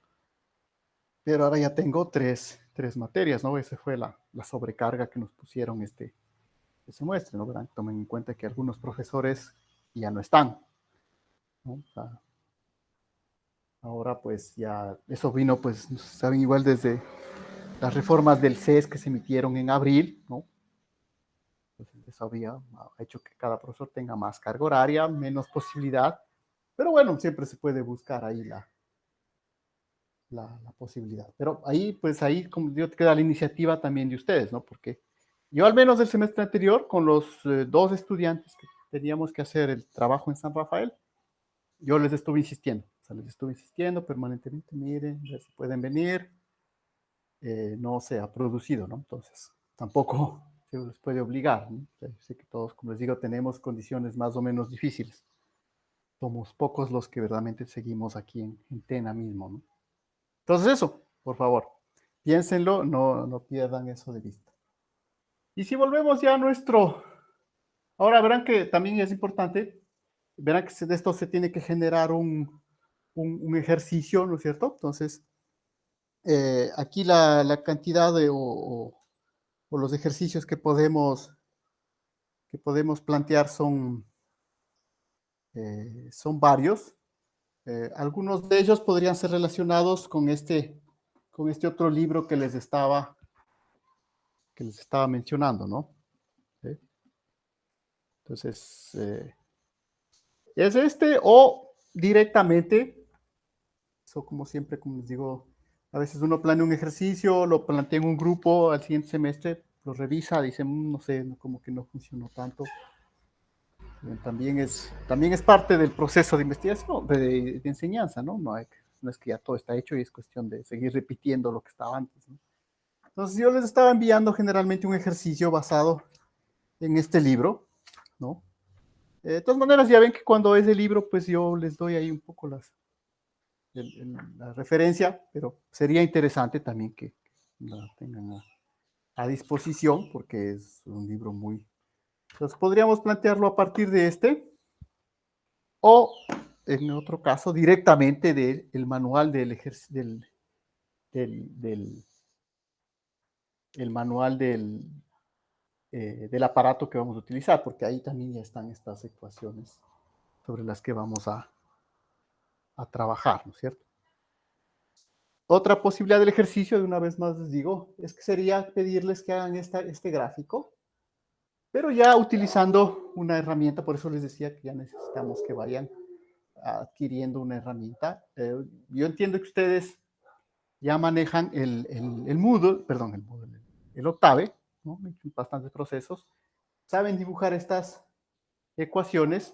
pero ahora ya tengo tres materias, ¿no? Esa fue la sobrecarga que nos pusieron este semestre, ¿no? ¿Verdad? Tomen en cuenta que algunos profesores ya no están, ¿no? O sea, ahora pues ya, eso vino pues, saben, igual desde las reformas del CES que se emitieron en abril, ¿no? Pues eso ha hecho que cada profesor tenga más carga horaria, menos posibilidad, pero bueno, siempre se puede buscar ahí la posibilidad. Pero ahí, pues ahí, como yo queda la iniciativa también de ustedes, ¿no? Porque yo al menos el semestre anterior, con los 2 estudiantes que teníamos que hacer el trabajo en San Rafael, yo les estuve insistiendo, o sea, les estuve insistiendo permanentemente, miren, a ver si pueden venir, no se ha producido, ¿no? Entonces, tampoco se les puede obligar, ¿no? O sea, yo sé que todos, como les digo, tenemos condiciones más o menos difíciles. Somos pocos los que verdaderamente seguimos aquí en Tena mismo, ¿no? Entonces eso, por favor. piénsenlo, no pierdan eso de vista. Y si volvemos ya a nuestro, ahora verán que también es importante, verán que de esto se tiene que generar un ejercicio, ¿no es cierto? Entonces, aquí la cantidad o los ejercicios que podemos plantear son varios. Algunos de ellos podrían ser relacionados con este otro libro que les estaba mencionando, ¿no? ¿Sí? Entonces, es este o directamente, eso como siempre, como les digo, a veces uno planea un ejercicio, lo plantea en un grupo, al siguiente semestre lo revisa, dice, no sé, como que no funcionó tanto. También es parte del proceso de investigación, de enseñanza, ¿no? No es que ya todo está hecho y es cuestión de seguir repitiendo lo que estaba antes, ¿no? Entonces yo les estaba enviando generalmente un ejercicio basado en este libro, ¿no? De todas maneras, ya ven que cuando es el libro, pues yo les doy ahí un poco la referencia, pero sería interesante también que la tengan a disposición, porque es un libro muy... Entonces podríamos plantearlo a partir de este, o en otro caso, directamente del manual el manual del aparato que vamos a utilizar, porque ahí también ya están estas ecuaciones sobre las que vamos a trabajar, ¿no es cierto? Otra posibilidad del ejercicio, de una vez más les digo, es que sería pedirles que hagan este gráfico, pero ya utilizando una herramienta, por eso les decía que ya necesitamos que vayan adquiriendo una herramienta. Yo entiendo que ustedes ya manejan el Moodle, perdón, el Octave, ¿no? Bastantes procesos, saben dibujar estas ecuaciones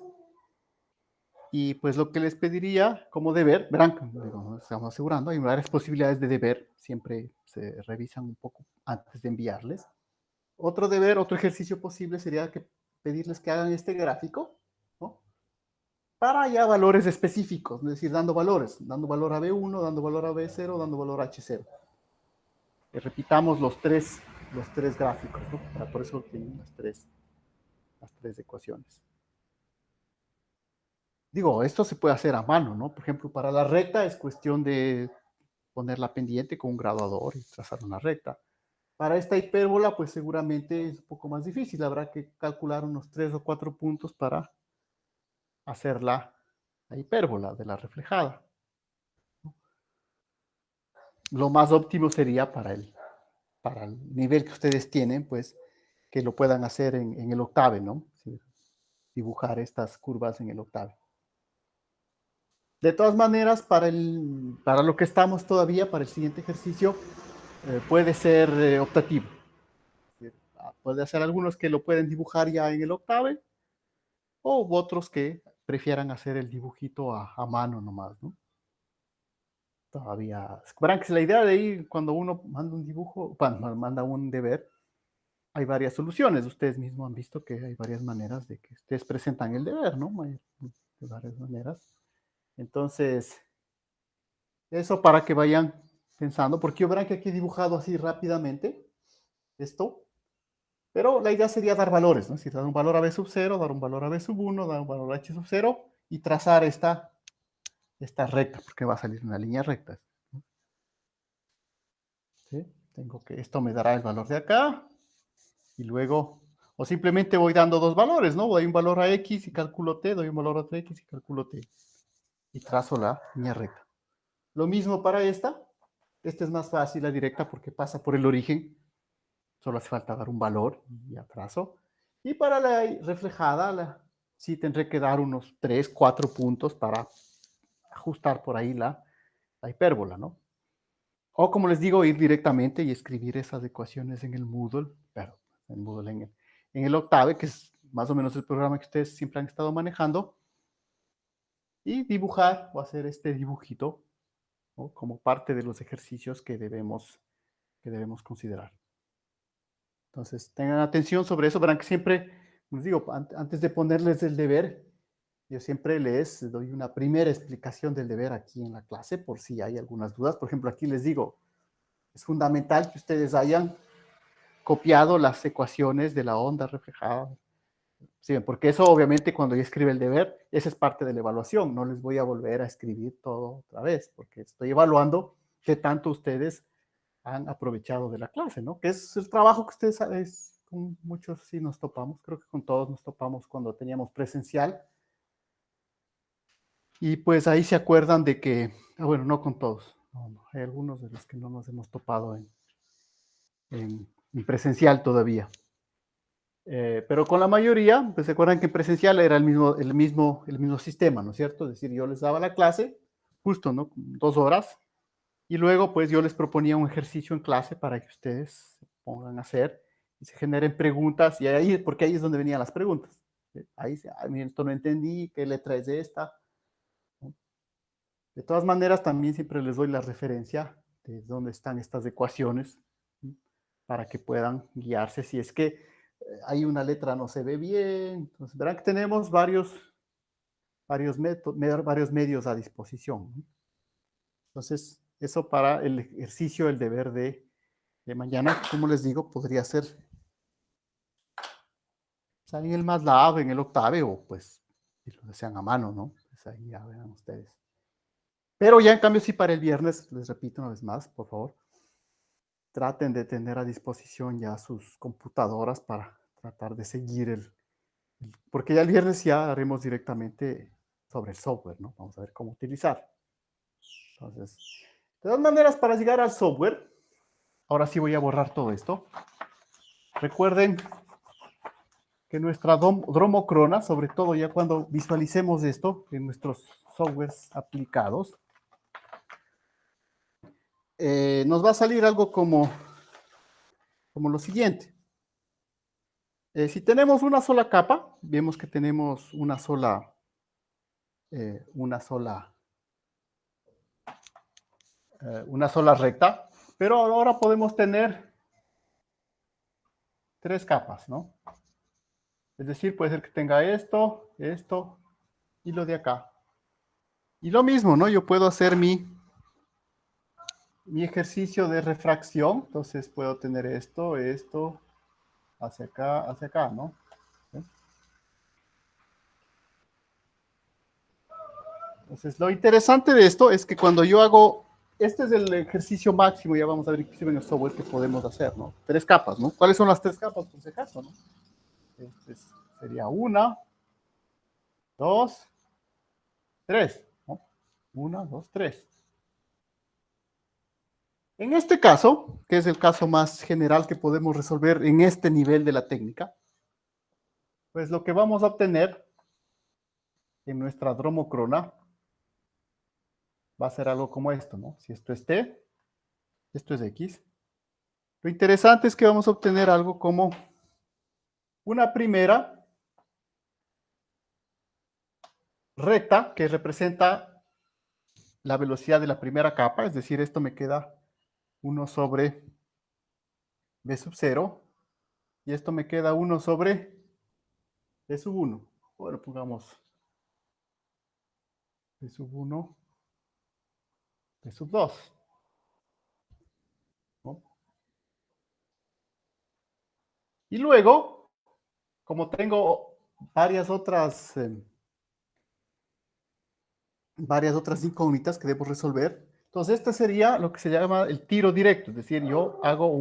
y pues lo que les pediría como deber, verán, digo, estamos asegurando, hay varias posibilidades de deber, siempre se revisan un poco antes de enviarles. Otro deber, otro ejercicio posible sería pedirles que hagan este gráfico, ¿no? Para ya valores específicos, es decir, dando valor a B1, dando valor a B0, dando valor a H0. Que repitamos los tres gráficos, ¿no? Por eso tienen las tres ecuaciones. Digo, esto se puede hacer a mano, ¿no? Por ejemplo, para la recta es cuestión de poner la pendiente con un graduador y trazar una recta. Para esta hipérbola, pues seguramente es un poco más difícil. Habrá que calcular unos 3 o 4 puntos para hacer la hipérbola de la reflejada. Lo más óptimo sería para el nivel que ustedes tienen, pues que lo puedan hacer en el octave, ¿no? Sí, dibujar estas curvas en el octave. De todas maneras, para lo que estamos todavía, para el siguiente ejercicio, puede ser optativo. Puede ser algunos que lo pueden dibujar ya en el octave, o otros que prefieran hacer el dibujito a mano nomás, ¿no? Todavía. Verán que la idea de ahí, cuando uno manda un dibujo, cuando manda un deber, hay varias soluciones. Ustedes mismos han visto que hay varias maneras de que ustedes presentan el deber, ¿no? De varias maneras. Entonces, eso para que vayan pensando, porque yo verán que aquí he dibujado así rápidamente esto, pero la idea sería dar valores, ¿no? Es decir, dar un valor a B sub 0, dar un valor a B sub 1, dar un valor a H sub 0 y trazar esta recta, porque va a salir una línea recta. ¿Sí? Esto me dará el valor de acá, y luego, o simplemente voy dando dos valores, ¿no? Doy un valor a X y calculo T, doy un valor a otra X y calculo T. Y trazo la línea recta. Lo mismo para esta. Esta es más fácil, la directa, porque pasa por el origen. Solo hace falta dar un valor y ya trazo. Y para la reflejada, sí tendré que dar unos 3, 4 puntos para ajustar por ahí la hipérbola, ¿no? O como les digo, ir directamente y escribir esas ecuaciones en el Moodle, pero en Moodle, en el Octave, que es más o menos el programa que ustedes siempre han estado manejando, y dibujar o hacer este dibujito, ¿no? Como parte de los ejercicios que debemos considerar. Entonces, tengan atención sobre eso. Verán que siempre, les digo, antes de ponerles el deber, yo siempre les doy una primera explicación del deber aquí en la clase, por si hay algunas dudas. Por ejemplo, aquí les digo, es fundamental que ustedes hayan copiado las ecuaciones de la onda reflejada. Sí, porque eso obviamente cuando yo escribe el deber, esa es parte de la evaluación. No les voy a volver a escribir todo otra vez, porque estoy evaluando qué tanto ustedes han aprovechado de la clase, ¿no? Que es el trabajo que ustedes saben, con muchos sí nos topamos, creo que con todos nos topamos cuando teníamos presencial. Y pues ahí se acuerdan de que, bueno, no con todos, no, hay algunos de los que no nos hemos topado en presencial todavía. Pero con la mayoría, pues se acuerdan que en presencial era el mismo sistema, ¿no es cierto? Es decir, yo les daba la clase, justo, ¿no? 2 horas, y luego pues yo les proponía un ejercicio en clase para que ustedes se pongan a hacer y se generen preguntas, y ahí, porque ahí es donde venían las preguntas. Ahí, miren, esto no entendí, ¿qué letra es esta? De todas maneras, también siempre les doy la referencia de dónde están estas ecuaciones, ¿sí? Para que puedan guiarse si es que hay una letra no se ve bien. Entonces, verán que tenemos varios medios a disposición, ¿no? Entonces, eso para el ejercicio, el deber de mañana, como les digo, podría ser en el MATLAB, en el Octave, o pues, si lo desean a mano, ¿no? Pues ahí ya verán ustedes. Pero ya en cambio, sí, para el viernes, les repito una vez más, por favor, traten de tener a disposición ya sus computadoras para tratar de seguir porque ya el viernes ya haremos directamente sobre el software, ¿no? Vamos a ver cómo utilizar. Entonces, de todas maneras, para llegar al software, ahora sí voy a borrar todo esto. Recuerden que nuestra dromocrona, sobre todo ya cuando visualicemos esto en nuestros softwares aplicados, nos va a salir algo como lo siguiente. Si tenemos una sola capa, vemos que tenemos una sola recta, pero ahora podemos tener 3 capas, ¿no? Es decir, puede ser que tenga esto, esto y lo de acá. Y lo mismo, ¿no? Yo puedo hacer mi ejercicio de refracción, entonces puedo tener esto, hacia acá, ¿no? ¿Sí? Entonces, lo interesante de esto es que cuando yo hago, este es el ejercicio máximo, ya vamos a ver inclusive en el software que podemos hacer, ¿no? 3 capas, ¿no? ¿Cuáles son las 3 capas, por si acaso, no? Sería 1, 2, 3, ¿no? 1, 2, 3. En este caso, que es el caso más general que podemos resolver en este nivel de la técnica, pues lo que vamos a obtener en nuestra dromocrona va a ser algo como esto, ¿no? Si esto es T, esto es X. Lo interesante es que vamos a obtener algo como una primera recta que representa la velocidad de la primera capa, es decir, esto me queda 1 sobre B sub 0, y esto me queda 1 sobre B sub 1. Bueno, pongamos B sub 1, B sub 2. ¿No? Y luego, como tengo varias otras incógnitas que debo resolver, entonces este sería lo que se llama el tiro directo, es decir, yo hago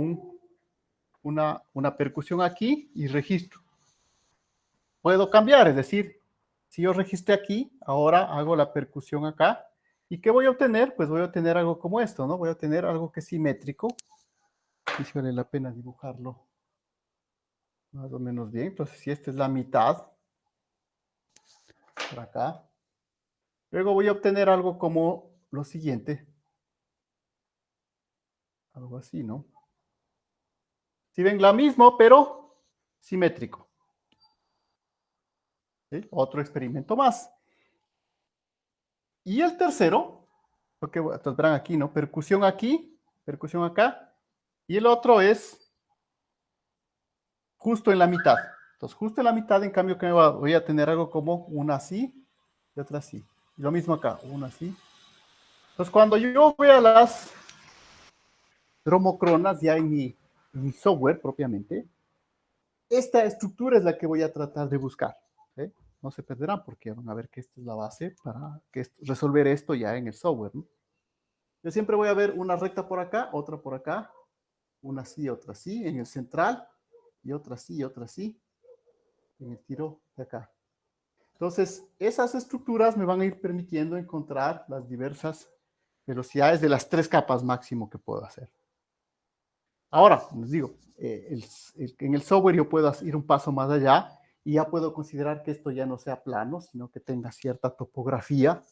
una percusión aquí y registro. Puedo cambiar, es decir, si yo registré aquí, ahora hago la percusión acá. ¿Y qué voy a obtener? Pues voy a obtener algo como esto, ¿no? Voy a obtener algo que es simétrico. Y si vale la pena dibujarlo más o menos bien. Entonces, si esta es la mitad, por acá. Luego voy a obtener algo como lo siguiente. Algo así, ¿no? Si ven, la misma, pero simétrico. ¿Sí? Otro experimento más. Y el tercero, porque entonces verán aquí, ¿no? Percusión aquí, percusión acá. Y el otro es justo en la mitad. Entonces, justo en la mitad, en cambio, que voy a tener algo como una así y otra así. Y lo mismo acá, una así. Entonces, cuando yo vea dromocronas ya en mi software propiamente, esta estructura es la que voy a tratar de buscar. ¿Sí? No se perderán porque van a ver que esta es la base para resolver esto ya en el software. ¿No? Yo siempre voy a ver una recta por acá, otra por acá, una así, otra así, en el central, y otra así, y otra así, en el tiro de acá. Entonces, esas estructuras me van a ir permitiendo encontrar las diversas velocidades de las 3 capas máximo que puedo hacer. Ahora, les digo, en el software yo puedo ir un paso más allá y ya puedo considerar que esto ya no sea plano, sino que tenga cierta topografía.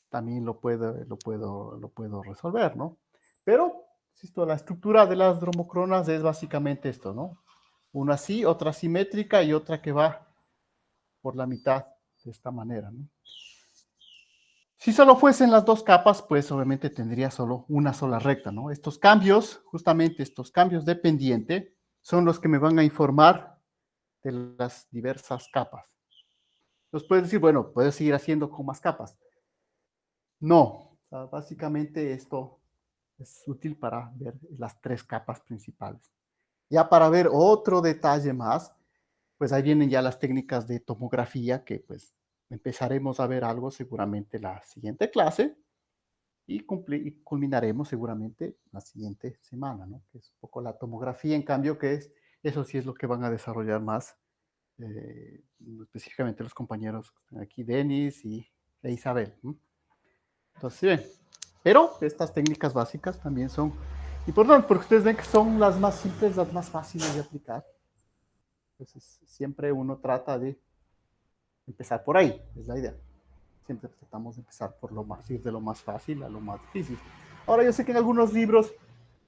También lo puedo resolver, ¿no? Pero, insisto, la estructura de las dromocronas es básicamente esto, ¿no? Una así, otra simétrica y otra que va por la mitad de esta manera, ¿no? Si solo fuesen las 2 capas, pues obviamente tendría solo una sola recta, ¿no? Estos cambios, justamente estos cambios de pendiente, son los que me van a informar de las diversas capas. Entonces puedes decir, bueno, puedes seguir haciendo con más capas. No, o sea, básicamente esto es útil para ver las 3 capas principales. Ya para ver otro detalle más, pues ahí vienen ya las técnicas de tomografía que pues empezaremos a ver algo seguramente la siguiente clase y culminaremos seguramente la siguiente semana, ¿no? Que es un poco la tomografía, en cambio, eso sí es lo que van a desarrollar más específicamente los compañeros que están aquí, Denis e Isabel. ¿No? Entonces, sí ven. Pero estas técnicas básicas también son importantes porque ustedes ven que son las más simples, las más fáciles de aplicar. Entonces, siempre uno trata de empezar por ahí, es la idea. Siempre tratamos de empezar por ir de lo más fácil a lo más difícil. Ahora, yo sé que en algunos libros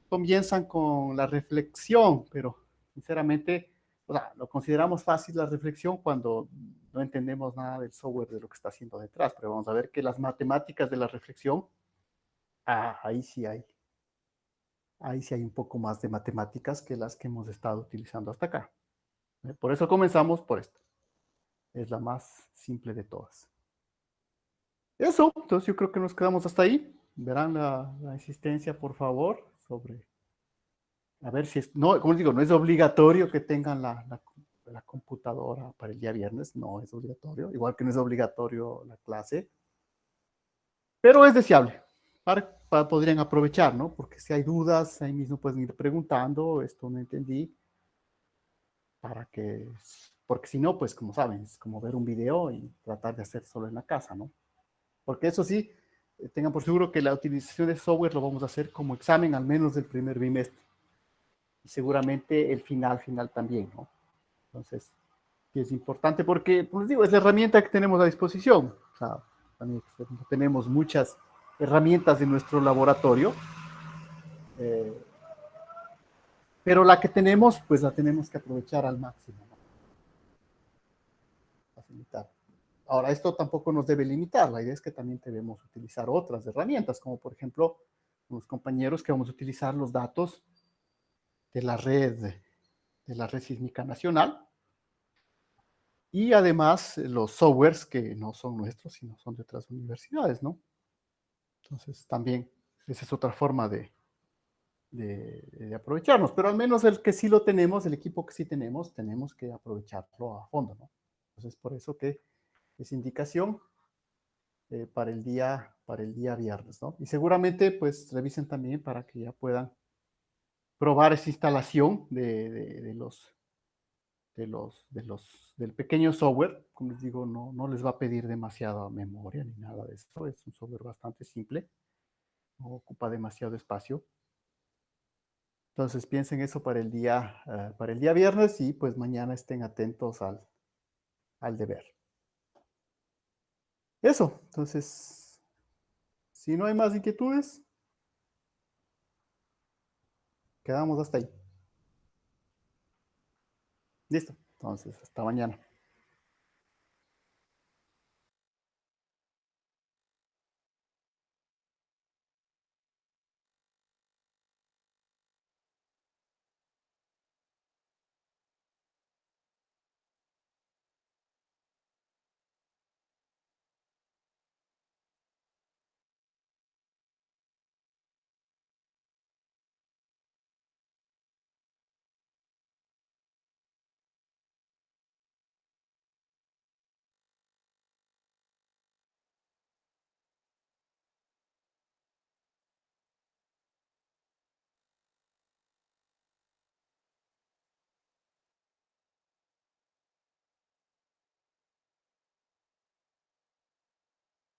comienzan con la reflexión, pero sinceramente, o sea, lo consideramos fácil la reflexión cuando no entendemos nada del software de lo que está haciendo detrás, pero vamos a ver que las matemáticas de la reflexión, ahí sí hay un poco más de matemáticas que las que hemos estado utilizando hasta acá. Por eso comenzamos por esta. Es la más simple de todas. Eso, entonces yo creo que nos quedamos hasta ahí. Verán la insistencia, por favor, sobre a ver si es, no, como les digo, no es obligatorio que tengan la computadora para el día viernes, no es obligatorio, igual que no es obligatorio la clase, pero es deseable, podrían aprovechar, ¿no? Porque si hay dudas, ahí mismo pueden ir preguntando, esto no entendí, porque si no, pues como saben, es como ver un video y tratar de hacer solo en la casa, ¿no? Porque eso sí, tengan por seguro que la utilización de software lo vamos a hacer como examen al menos del primer bimestre. Y seguramente el final también, ¿no? Entonces, sí es importante porque, como les digo, es la herramienta que tenemos a disposición. O sea, también tenemos muchas herramientas en nuestro laboratorio, pero la que tenemos, pues la tenemos que aprovechar al máximo, ¿no? Facilitar. Ahora, esto tampoco nos debe limitar. La idea es que también debemos utilizar otras herramientas, como por ejemplo, los compañeros que vamos a utilizar los datos de la red sísmica nacional y además los softwares que no son nuestros, sino son de otras universidades, ¿no? Entonces, también esa es otra forma de aprovecharnos, pero al menos el que sí lo tenemos, el equipo que sí tenemos que aprovecharlo a fondo, ¿no? Entonces, por eso que es indicación para el día viernes, ¿no? Y seguramente, pues, revisen también para que ya puedan probar esa instalación del pequeño software. Como les digo, no les va a pedir demasiada memoria ni nada de eso. Es un software bastante simple, no ocupa demasiado espacio. Entonces piensen eso para el día viernes y pues mañana estén atentos al deber. Eso, entonces, si no hay más inquietudes, quedamos hasta ahí. Listo, entonces hasta mañana.